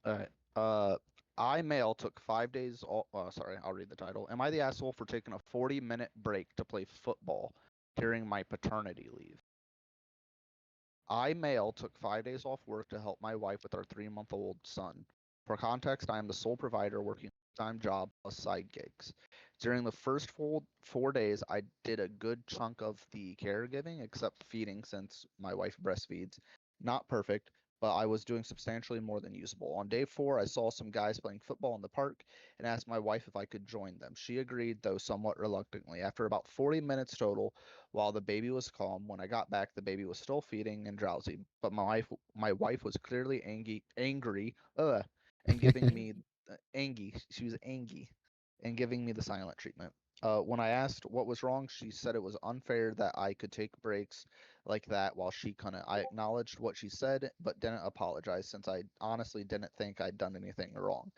All right. I male took 5 days. Sorry, I'll read the title. Am I the asshole for taking a 40-minute break to play football during my paternity leave? I male took 5 days off work to help my wife with our 3-month-old son. For context, I am the sole provider working a full-time job plus side gigs. During the first full 4 days, I did a good chunk of the caregiving, except feeding since my wife breastfeeds. Not perfect, but I was doing substantially more than usable. On day 4, I saw some guys playing football in the park and asked my wife if I could join them. She agreed, though somewhat reluctantly. After about 40 minutes total, while the baby was calm, when I got back, the baby was still feeding and drowsy, but my wife was clearly angry, and giving me angy. She was angy, and giving me the silent treatment. When I asked what was wrong, she said it was unfair that I could take breaks like that while she couldn't. I acknowledged what she said, but didn't apologize since I honestly didn't think I'd done anything wrong.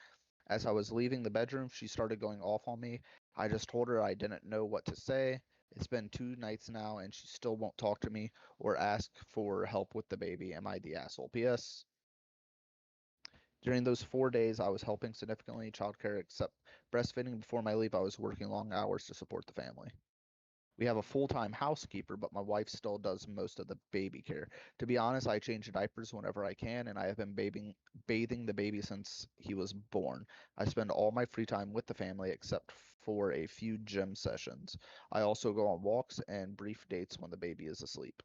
As I was leaving the bedroom, she started going off on me. I just told her I didn't know what to say. It's been 2 nights now, and she still won't talk to me or ask for help with the baby. Am I the asshole? P.S. During those 4 days, I was helping significantly childcare, except breastfeeding. Before my leave, I was working long hours to support the family. We have a full-time housekeeper, but my wife still does most of the baby care. To be honest, I change diapers whenever I can, and I have been bathing the baby since he was born. I spend all my free time with the family except for a few gym sessions. I also go on walks and brief dates when the baby is asleep.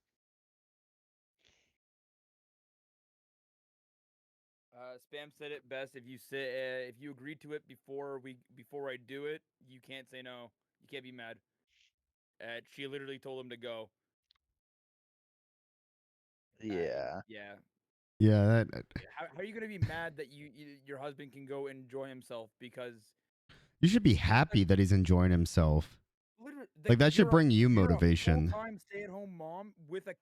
Spam said it best. If you agree to it before I do it, you can't say no. You can't be mad. She literally told him to go. Yeah. Yeah. Yeah, that How are you gonna be mad that your husband can go enjoy himself because you should be happy that he's enjoying himself. literally Like that should you're bring you you're motivation. a full-time stay-at-home mom with a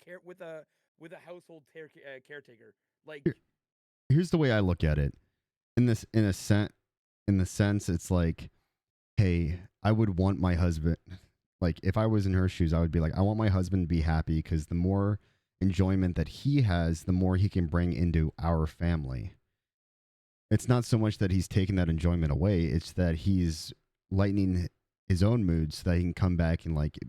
household caretaker. Like Here- Here's the way I look at it. In the sense, it's like, hey, I would want my husband. Like if I was in her shoes, I would be like, I want my husband to be happy because the more enjoyment that he has, the more he can bring into our family. It's not so much that he's taking that enjoyment away, it's that he's lightening his own mood so that he can come back and like,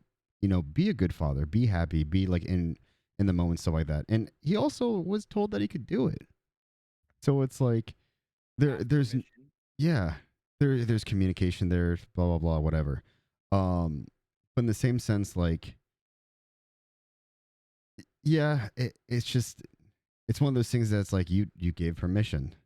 be a good father, be happy, be like in the moment, stuff like that. And he also was told that he could do it. So it's like there's permission. yeah, there's communication there, blah blah blah, whatever. But in the same sense, like, yeah, it's just it's one of those things that's like you gave permission.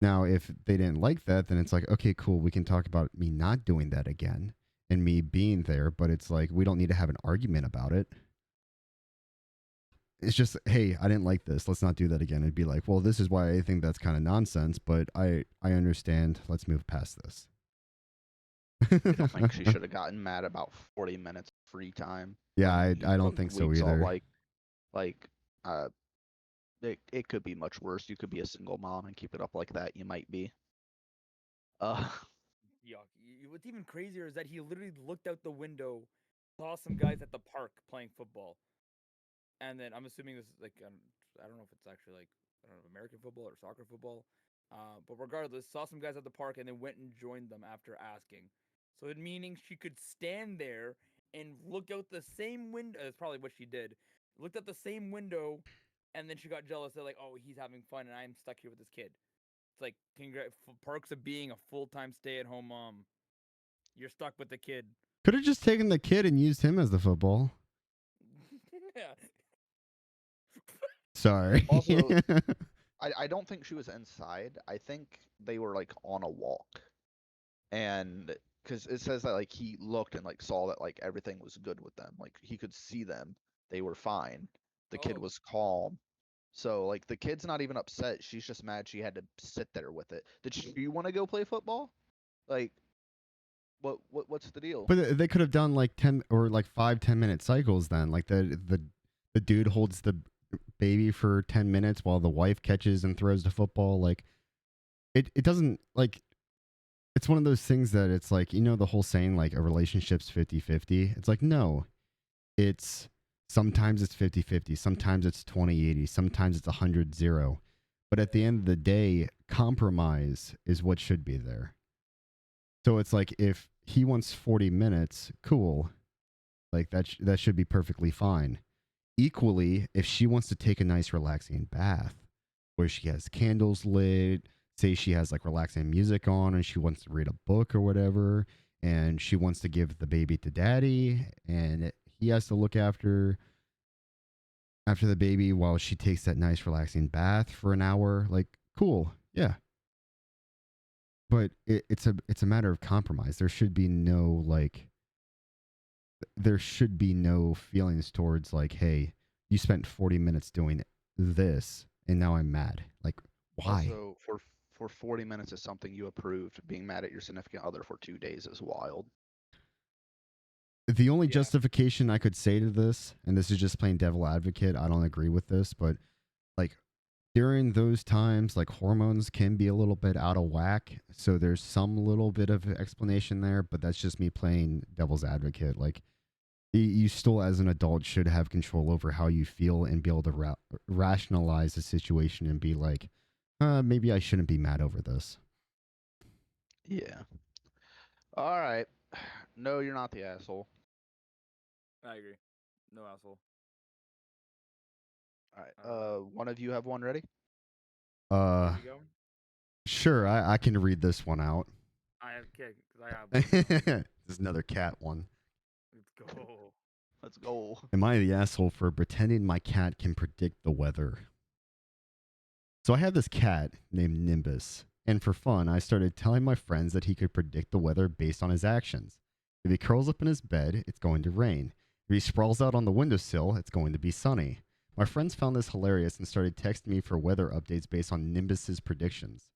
Now, if they didn't like that, then it's like, okay, cool, we can talk about me not doing that again and me being there, but it's like we don't need to have an argument about it. It's just, hey, I didn't like this. Let's not do that again. It'd be like, well, this is why I think that's kind of nonsense, but I understand. Let's move past this. I don't think she should have gotten mad about 40 minutes of free time. Yeah, I You don't took think so weeks off, either. like it could be much worse. You could be a single mom and keep it up like that. You might be. Uh, Yuck. What's even crazier is that he literally looked out the window, saw some guys at the park playing football, and then I'm assuming this is like I don't know if it's actually like I don't know American football or soccer football, but regardless, saw some guys at the park and then went and joined them after asking. So it meaning she could stand there and look out the same window. That's probably what she did. Looked at the same window, and then she got jealous. They're like, "Oh, he's having fun, and I'm stuck here with this kid." It's like perks of being a full-time stay-at-home mom. You're stuck with the kid. Could have just taken the kid and used him as the football. Yeah. Sorry. Also, I don't think she was inside. I think they were like on a walk, and because it says that like he looked and like saw that like everything was good with them. Like he could see them. They were fine. The kid Oh. was calm. So like the kid's not even upset. She's just mad she had to sit there with it. Did she want to go play football? Like what's the deal? But they could have done like 10 or like 5-10 minute cycles then. Like the dude holds the baby for 10 minutes while the wife catches and throws the football. Like it doesn't like it's one of those things that it's like, the whole saying like a relationship's 50-50. It's like, no. It's sometimes it's 50-50, sometimes it's 20-80, sometimes it's 100-0. But at the end of the day, compromise is what should be there. So it's like if he wants 40 minutes, cool. Like that should be perfectly fine. Equally, if she wants to take a nice relaxing bath where she has candles lit, say she has like relaxing music on and she wants to read a book or whatever, and she wants to give the baby to daddy, and he has to look after the baby while she takes that nice relaxing bath for an hour. Like, cool, yeah. But it's a matter of compromise. There should be no feelings towards like, hey, you spent 40 minutes doing this and now I'm mad. Like, why? Also, for 40 minutes is something you approved. Being mad at your significant other for 2 days is wild. The only Yeah. justification I could say to this, and this is just plain devil advocate, I don't agree with this, but like during those times, like hormones can be a little bit out of whack. So there's some little bit of explanation there, but that's just me playing devil's advocate. Like, you still, as an adult, should have control over how you feel and be able to rationalize the situation and be like, maybe I shouldn't be mad over this. Yeah. All right. No, you're not the asshole. I agree. No asshole. All right. One of you have one ready? Uh, You go. sure, I can read this one out. I have kick because I have. This is another cat one. Let's go. Let's go. Am I the asshole for pretending my cat can predict the weather? So I have this cat named Nimbus, and for fun, I started telling my friends that he could predict the weather based on his actions. If he curls up in his bed, it's going to rain. If he sprawls out on the windowsill, it's going to be sunny. My friends found this hilarious and started texting me for weather updates based on Nimbus's predictions.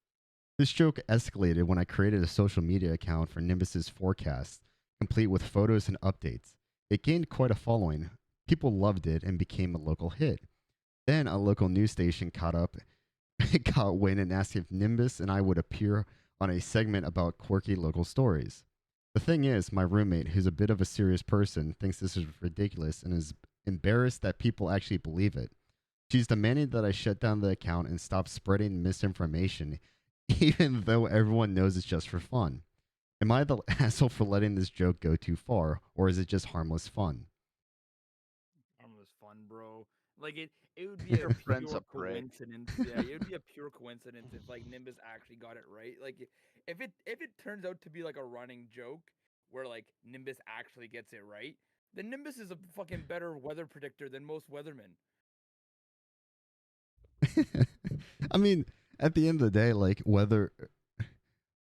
This joke escalated when I created a social media account for Nimbus's forecast, complete with photos and updates. It gained quite a following. People loved it and became a local hit. Then a local news station got wind and asked if Nimbus and I would appear on a segment about quirky local stories. The thing is, my roommate, who's a bit of a serious person, thinks this is ridiculous and is embarrassed that people actually believe it. She's demanding that I shut down the account and stop spreading misinformation, even though everyone knows it's just for fun. Am I the asshole for letting this joke go too far, or is it just harmless fun? Harmless fun, bro. Like it would be Your a friend's pure a prick. coincidence. Yeah, it would be a pure coincidence if like Nimbus actually got it right. Like if it turns out to be like a running joke where like Nimbus actually gets it right, then Nimbus is a fucking better weather predictor than most weathermen. I mean, at the end of the day, like whether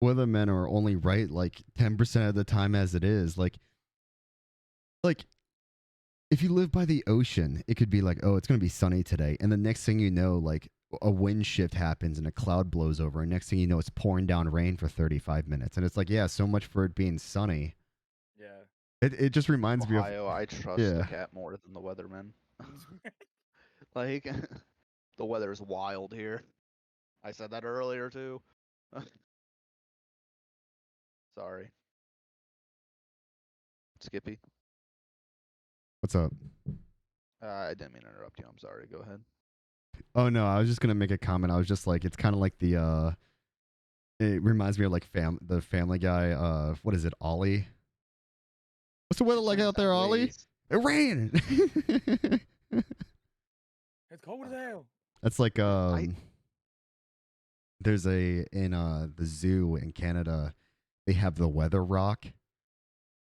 men are only right like 10% of the time as it is, like if you live by the ocean, it could be like, oh, it's going to be sunny today, and the next thing you know, like a wind shift happens and a cloud blows over, and next thing you know, it's pouring down rain for 35 minutes, and it's like, yeah, so much for it being sunny. Yeah. It just reminds me of, Ohio, I trust the yeah. cat more than the weatherman. Like, the weather is wild here. I said that earlier too. Sorry. Skippy. What's up? I didn't mean to interrupt you. I'm sorry. Go ahead. Oh no, I was just gonna make a comment. I was just like, it's kind of like the it reminds me of like the Family Guy. What is it, Ollie? What's the weather like out there, Ollie? It rain. It's cold as hell. That's like there's a in the zoo in Canada, they have the weather rock,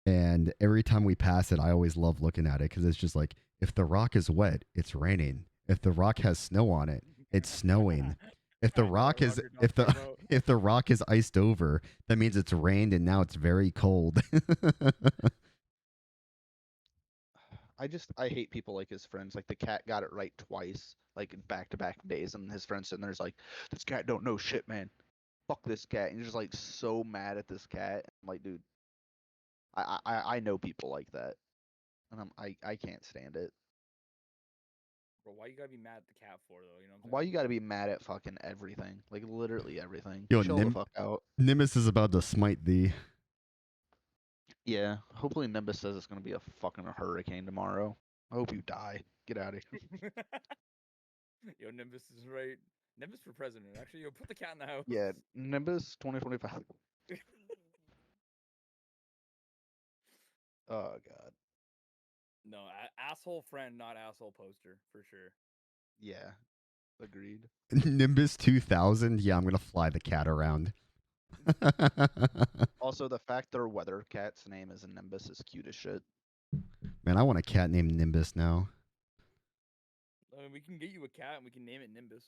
and every time we pass it, I always love looking at it because it's just like, if the rock is wet, it's raining. If the rock has snow on it, it's snowing. If the I know rock what is you're if talking the about. if the rock is iced over, that means it's rained and now it's very cold. I hate people like his friends. Like the cat got it right twice, like in back-to-back days, and his friend sitting there's like, "This cat don't know shit, man. Fuck this cat." And you're just like so mad at this cat. I'm like, dude, I know people like that, and I can't stand it. Bro, why you gotta be mad at the cat for though? You know what I'm Why saying? you gotta be mad at fucking everything? Like literally everything. Yo, Chill the fuck out. Nimbus is about to smite thee. Yeah. Hopefully Nimbus says it's gonna be a fucking hurricane tomorrow. I hope you die. Get out of here. Yo, Nimbus is right. Nimbus for president. Actually, yo, put the cat in the house. Yeah, Nimbus 2025. Oh god. No, asshole friend, not asshole poster for sure. Yeah. Agreed. Nimbus 2000. Yeah, I'm gonna fly the cat around. Also, the fact their weather cat's name is Nimbus is cute as shit. Man, I want a cat named Nimbus now. I mean, we can get you a cat and we can name it Nimbus.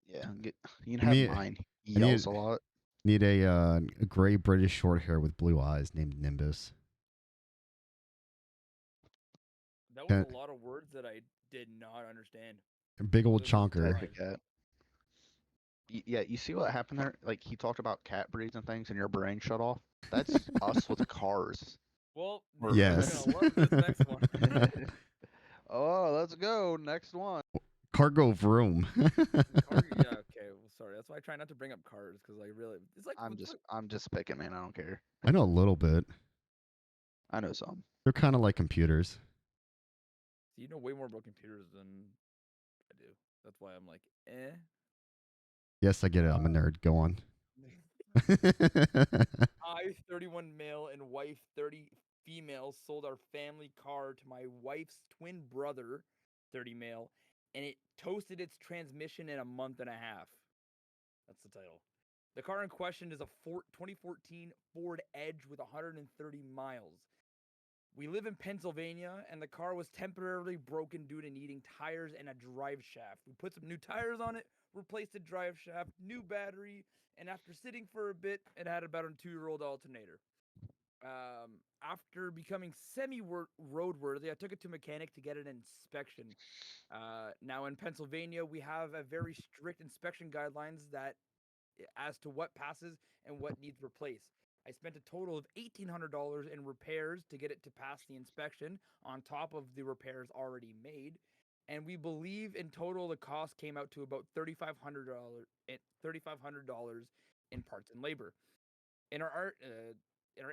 Yeah, you I can have need- mine. He I need- yells a lot. Need a gray British short hair with blue eyes named Nimbus. That was Cat- a lot of words that I did not understand. Big old Those are chonker. Type of cat. Yeah, you see what happened there? Like he talked about cat breeds and things, and your brain shut off. That's us with cars. Well, Or- you're Yes. gonna love this next one. Oh, let's go. Next one. Cargo vroom. Yeah, okay. Well, sorry. That's why I try not to bring up cars because I really, it's like I'm just picking, man. I don't care. I know a little bit. I know some. They're kind of like computers. you know way more about computers than I do. That's why I'm like, eh. Yes, I get it. I'm a nerd. Go on. I, 31 male and wife, 30 female, sold our family car to my wife's twin brother, 30 male, and it toasted its transmission in a month and a half. That's the title. The car in question is a 2014 Ford Edge with 130 miles. We live in Pennsylvania, and the car was temporarily broken due to needing tires and a drive shaft. We put some new tires on it, replaced the drive shaft, new battery, and after sitting for a bit, it had about a 2-year-old alternator. After becoming semi-roadworthy, I took it to a mechanic to get an inspection. Now in Pennsylvania, we have a very strict inspection guidelines that as to what passes and what needs replaced. I spent a total of $1,800 in repairs to get it to pass the inspection on top of the repairs already made. And we believe in total the cost came out to about $3,500 in parts and labor. In our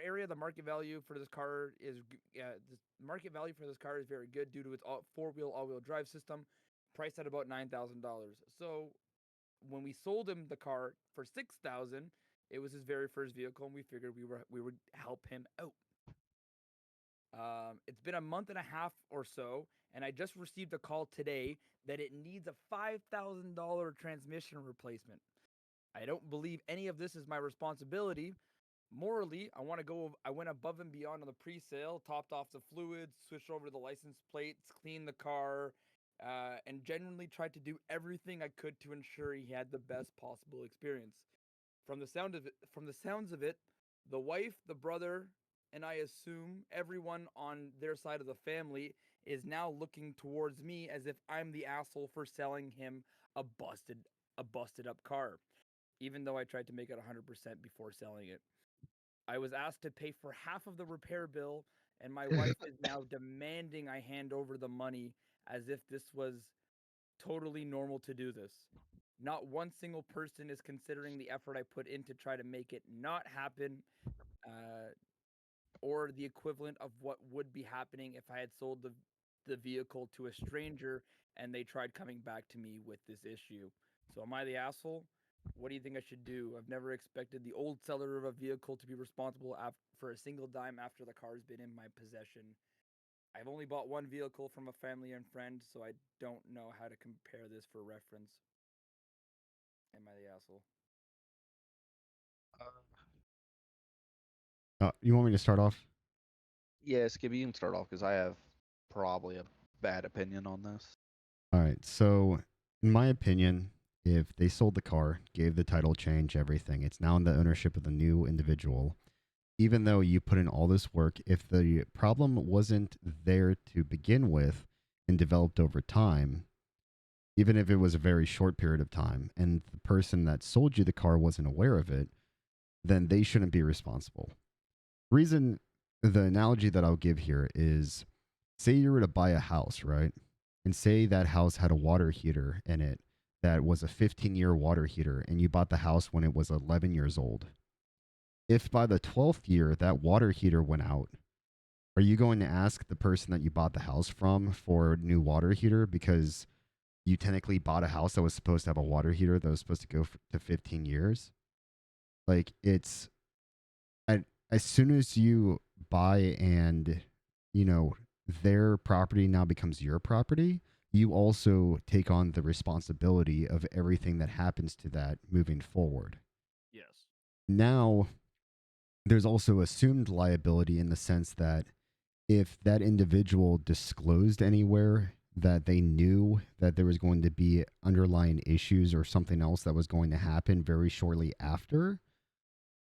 area, the market value for this car is very good due to its 4-wheel all-wheel drive system, priced at about $9,000. So when we sold him the car for $6,000, it was his very first vehicle, and we figured we would help him out. It's been a month and a half or so, and I just received a call today that it needs a $5,000 transmission replacement. I don't believe any of this is my responsibility. Morally, I went above and beyond on the pre-sale, topped off the fluids, switched over to the license plates, cleaned the car, and genuinely tried to do everything I could to ensure he had the best possible experience. From the sounds of it, the wife, the brother, and I assume everyone on their side of the family is now looking towards me as if I'm the asshole for selling him a busted up car, even though I tried to make it 100% before selling it. I was asked to pay for half of the repair bill, and my wife is now demanding I hand over the money as if this was totally normal to do this. Not one single person is considering the effort I put in to try to make it not happen, or the equivalent of what would be happening if I had sold the vehicle to a stranger and they tried coming back to me with this issue. So am I the asshole? What do you think I should do? I've never expected the old seller of a vehicle to be responsible for a single dime after the car's been in my possession. I've only bought one vehicle from a family and friend, so I don't know how to compare this for reference. Am I the asshole? You want me to start off? Yeah, Skibby, you can start off because I have probably a bad opinion on this. All right. So, in my opinion, if they sold the car, gave the title change, everything, it's now in the ownership of the new individual. Even though you put in all this work, if the problem wasn't there to begin with and developed over time, even if it was a very short period of time, and the person that sold you the car wasn't aware of it, then they shouldn't be responsible. The analogy that I'll give here is, say you were to buy a house, right? And say that house had a water heater in it that was a 15-year water heater, and you bought the house when it was 11 years old. If by the 12th year that water heater went out, are you going to ask the person that you bought the house from for a new water heater because you technically bought a house that was supposed to have a water heater that was supposed to go to 15 years? Like, it's as soon as you buy and, their property now becomes your property, you also take on the responsibility of everything that happens to that moving forward. Yes. Now, there's also assumed liability in the sense that if that individual disclosed anywhere that they knew that there was going to be underlying issues or something else that was going to happen very shortly after,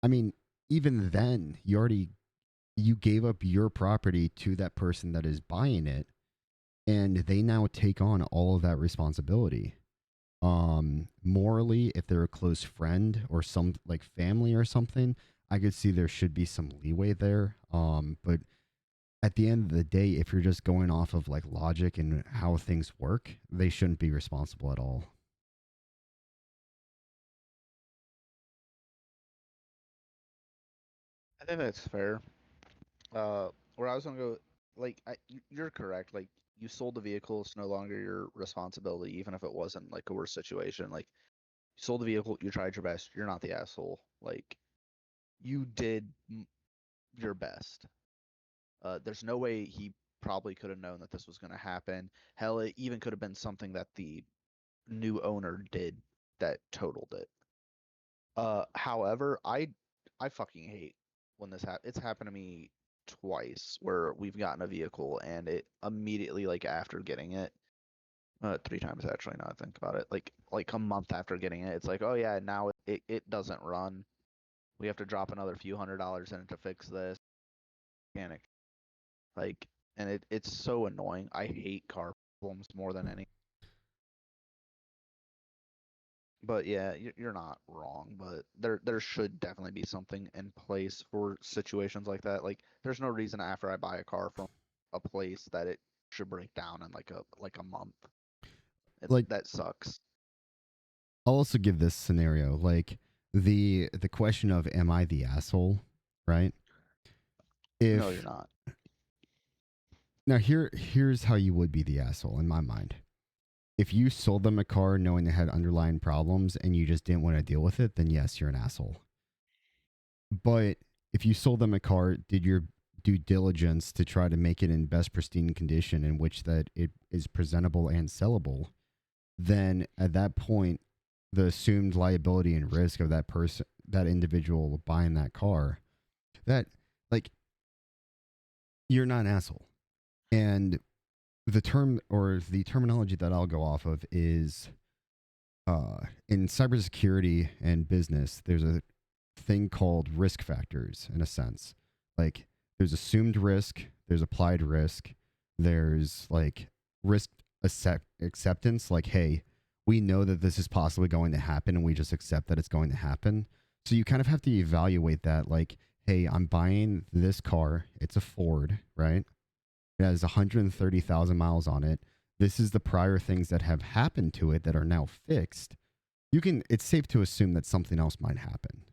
I mean, even then, you gave up your property to that person that is buying it, and they now take on all of that responsibility. Morally, if they're a close friend or some like family or something, I could see there should be some leeway there. But at the end of the day, if you're just going off of like logic and how things work, they shouldn't be responsible at all. I think that's fair. Where I was gonna go, like, you're correct. Like, you sold the vehicle, it's no longer your responsibility, even if it wasn't like a worse situation. Like, you sold the vehicle, you tried your best. You're not the asshole. Like, you did your best. There's no way he probably could have known that this was gonna happen. Hell, it even could have been something that the new owner did that totaled it. However, I fucking hate when this happens. It's happened to me twice where we've gotten a vehicle and it immediately, like, after getting it, three times actually, now I think about it, like a month after getting it, it's like, oh yeah, now it doesn't run. We have to drop another few $100s in it to fix this. Panic. Like, and it's so annoying. I hate car problems more than any. But yeah, you're not wrong. But there should definitely be something in place for situations like that. Like, there's no reason after I buy a car from a place that it should break down in like a month. Like, That sucks. I'll also give this scenario like the question of am I the asshole, right? No, you're If not. now here's how you would be the asshole in my mind. If you sold them a car knowing they had underlying problems and you just didn't want to deal with it, then yes, you're an asshole. But if you sold them a car, did your due diligence to try to make it in best pristine condition in which that it is presentable and sellable, then at that point, the assumed liability and risk of that person, that individual buying that car, that like you're not an asshole. And the term or the terminology that I'll go off of is in cybersecurity and business, there's a thing called risk factors in a sense. Like there's assumed risk, there's applied risk, there's like risk acceptance, like, hey, we know that this is possibly going to happen and we just accept that it's going to happen. So you kind of have to evaluate that, like, hey, I'm buying this car, it's a Ford, right? It has 130,000 miles on it. This is the prior things that have happened to it that are now fixed. It's safe to assume that something else might happen.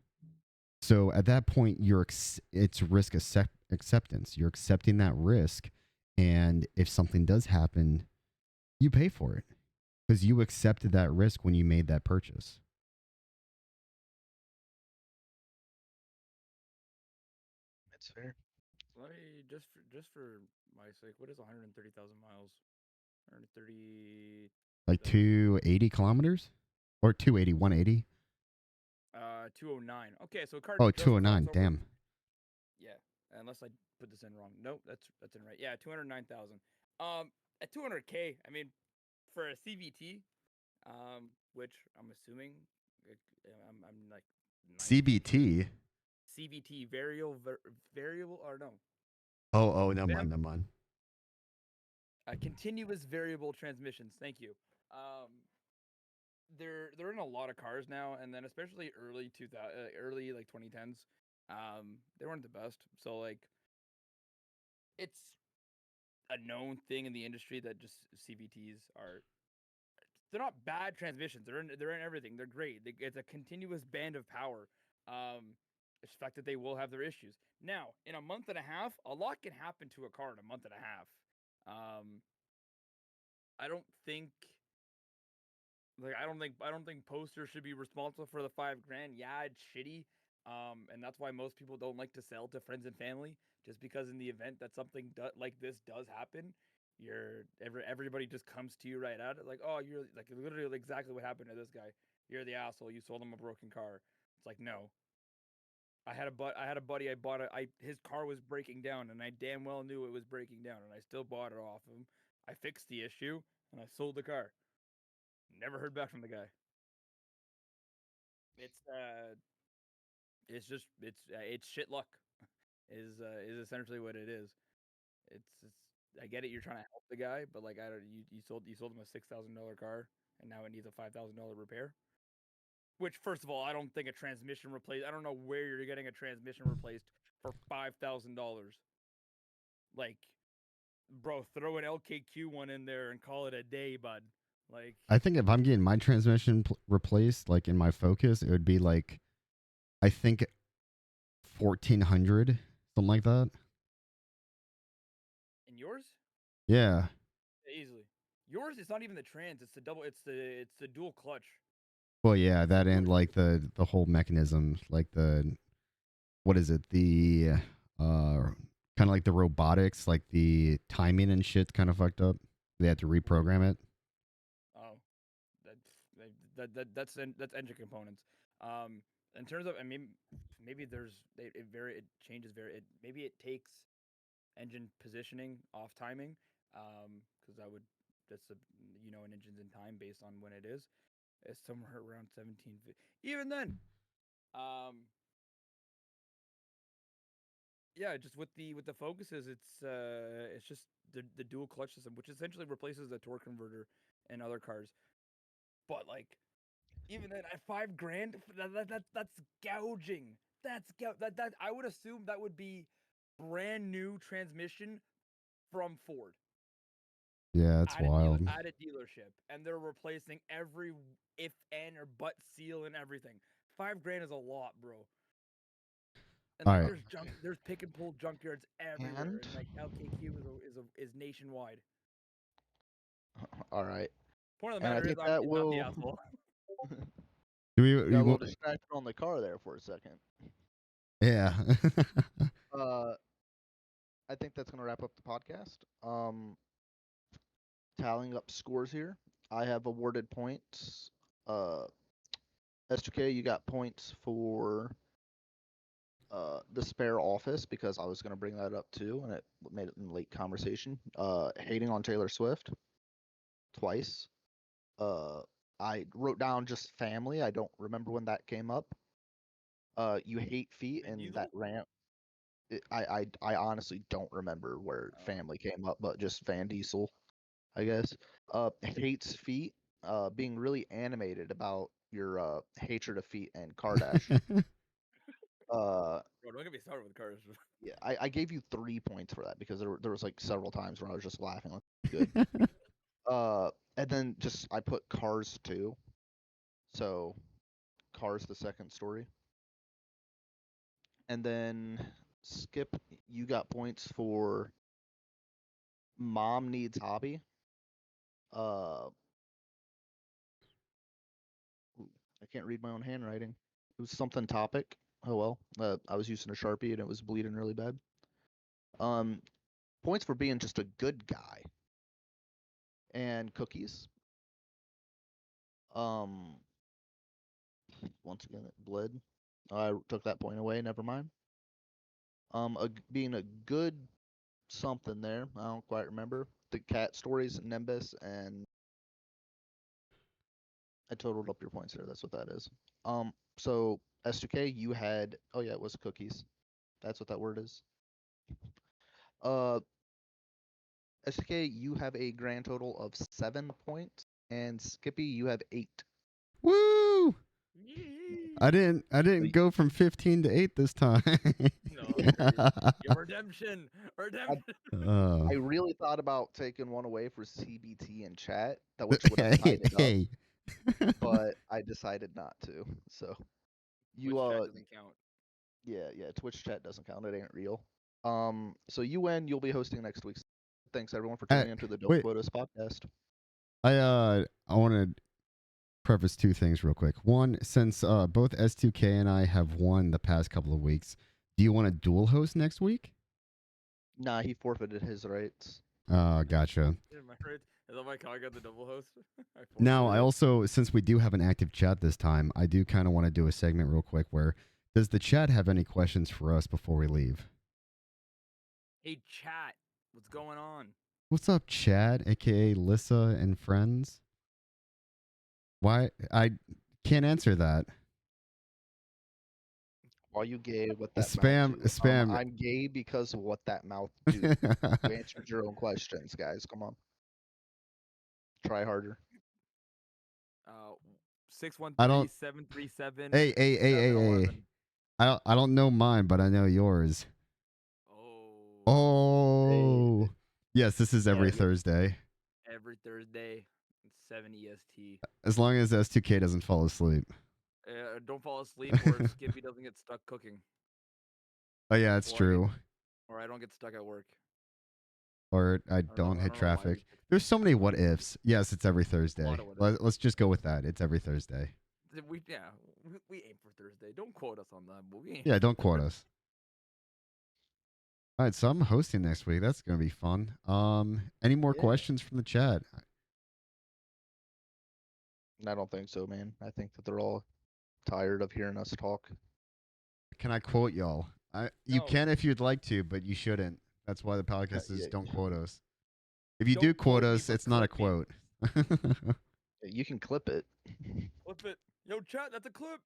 So at that point, it's risk acceptance. You're accepting that risk, and if something does happen, you pay for it because you accepted that risk when you made that purchase. That's fair. Let me just for my sake. What is 130,000 miles? 130. Like 280 kilometers or 280, 180. 209. Okay, so a car Oh, just crossed 209. over. Damn. Yeah, unless I put this in wrong. Nope, that's in right. Yeah, 209,000. At 200K, I mean, for a CVT, which I'm assuming, I'm like 90% CBT. CVT variable or no, Oh, never var- mind, never mind. continuous variable transmissions. Thank you. Um, they're in a lot of cars now, and then especially early 2000, early like 2010s. They weren't the best. So like, it's a known thing in the industry that just CVTs are. They're not bad transmissions. They're in everything. They're great. It's a continuous band of power. It's the fact that they will have their issues. Now, in a month and a half, a lot can happen to a car in a month and a half. Um, I don't think I don't think Poster should be responsible for the $5,000. Yeah, it's shitty. And that's why most people don't like to sell to friends and family, just because in the event that something like this does happen, Everybody just comes to you right at it, like, oh, you're like literally exactly what happened to this guy. You're the asshole. You sold him a broken car. It's like, no. I had a buddy. I bought it. His car was breaking down, and I damn well knew it was breaking down, and I still bought it off him. I fixed the issue, and I sold the car. Never heard back from the guy. It's shit luck. Is essentially what it is. It's I get it. You're trying to help the guy, but like I don't. You sold him a $6,000 car, and now it needs a $5,000 repair. Which, first of all, I don't think a transmission replaced. I don't know where you're getting a transmission replaced for $5,000. Like, bro, throw an LKQ one in there and call it a day, bud. Like, I think if I'm getting my transmission replaced, like in my Focus, it would be like, I think 1,400, something like that. in yours? Yeah. Easily. Yours is not even the trans. It's the double. It's the dual clutch. Well, yeah, that and like the whole mechanism, like what is it? The kind of like the robotics, like the timing and shit, kind of fucked up. They had to reprogram it. Oh, that's engine components. In terms of, I mean, maybe it changes maybe it takes engine positioning off timing, because that's an engine's in time based on when it is. It's somewhere around 17. Even then, yeah, just with the Focuses, it's just the dual clutch system, which essentially replaces the torque converter in other cars. But like, even then, at $5,000, that's gouging. That I would assume that would be brand new transmission from Ford. Yeah, it's wild. At a dealership, and they're replacing every if and or but seal and everything. $5,000 is a lot, bro. And like, there's pick and pull junkyards everywhere, and like LKQ is nationwide. All right. Point of the matter I think is, that I'm will. not the asshole. Do we? Got a little distracted on the car there for a second. Yeah. I think that's gonna wrap up the podcast. Tallying up scores here. I have awarded points. S2K, you got points for the spare office, because I was going to bring that up too, and it made it in late conversation. Hating on Taylor Swift twice. I wrote down just family. I don't remember when that came up. You hate feet, and that rant. I honestly don't remember where family came up, but just Van Diesel, I guess. Hates feet. Being really animated about your hatred of feet and Kardashian. Bro, don't get me started with cars. Yeah, I gave you 3 points for that, because there was like several times where I was just laughing like good. And then just I put Cars 2. So Cars the second story. And then Skip, you got points for Mom Needs Hobby. I can't read my own handwriting. It was something topic. Oh well. I was using a Sharpie and it was bleeding really bad. Points for being just a good guy. And Cookies. Once again it bled. I took that point away, never mind. Being a good something there. I don't quite remember. The cat stories, Nimbus, and I totaled up your points there. That's what that is. So S2K, you had, oh yeah, it was Cookies. That's what that word is. S2K, you have a grand total of 7 points, and Skippy, you have 8. Woo! I didn't go from 15 to 8 this time. No, redemption. I really thought about taking one away for CBT and chat, which would have tied it up, but I decided not to. So Twitch chat doesn't count. Yeah, Twitch chat doesn't count. It ain't real. So you win. You'll be hosting next week. Thanks everyone for tuning into the Dope Photos podcast. I want to preface 2 things real quick. One, since both S2K and I have won the past couple of weeks, do you want to dual host next week? Nah, he forfeited his rights. Oh, gotcha. Am I right? Is that why I got the double host? Now, I forfeited it. also, since we do have an active chat this time, I do kind of want to do a segment real quick where does the chat have any questions for us before we leave? Hey, chat. What's going on? What's up, Chad, aka Lissa and friends? Why I can't answer that. Why you gay? What that Spam, mouth do? spam. I'm gay because of what that mouth do. You answered your own questions, guys. Come on. Try harder. 613-737. Hey, hey, hey, hey, hey. I don't know mine, but I know yours. Oh. Oh. Yes, this is every Yeah. Thursday. Every Thursday, 7 EST. As long as S2K doesn't fall asleep. Don't fall asleep or Skippy doesn't get stuck cooking. Oh yeah, that's Or I true. Or I don't get stuck at work. Or I don't don't know- I hit don't know why we traffic. picked There's so many what ifs. Yes, it's every Thursday. of what ifs. Let's just go with that. It's every Thursday. We aim for Thursday. Don't quote us on that, but we aim Yeah, for don't quote Thursday. us. All right, so I'm hosting next week. That's gonna be fun. Any more Yeah. questions from the chat? I don't think so, man. I think that they're all tired of hearing us talk. Can I quote y'all? You No. can if you'd like to, but you shouldn't. That's why the podcast is yeah. don't quote us. If you Don't do quote quote me, us, but it's not a clip quote. You can clip it. Clip it. Yo, chat, that's a clip.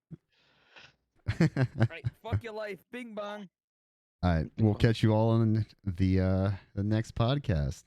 Right, fuck your life. Bing bong. All right, we'll catch you all on the next podcast.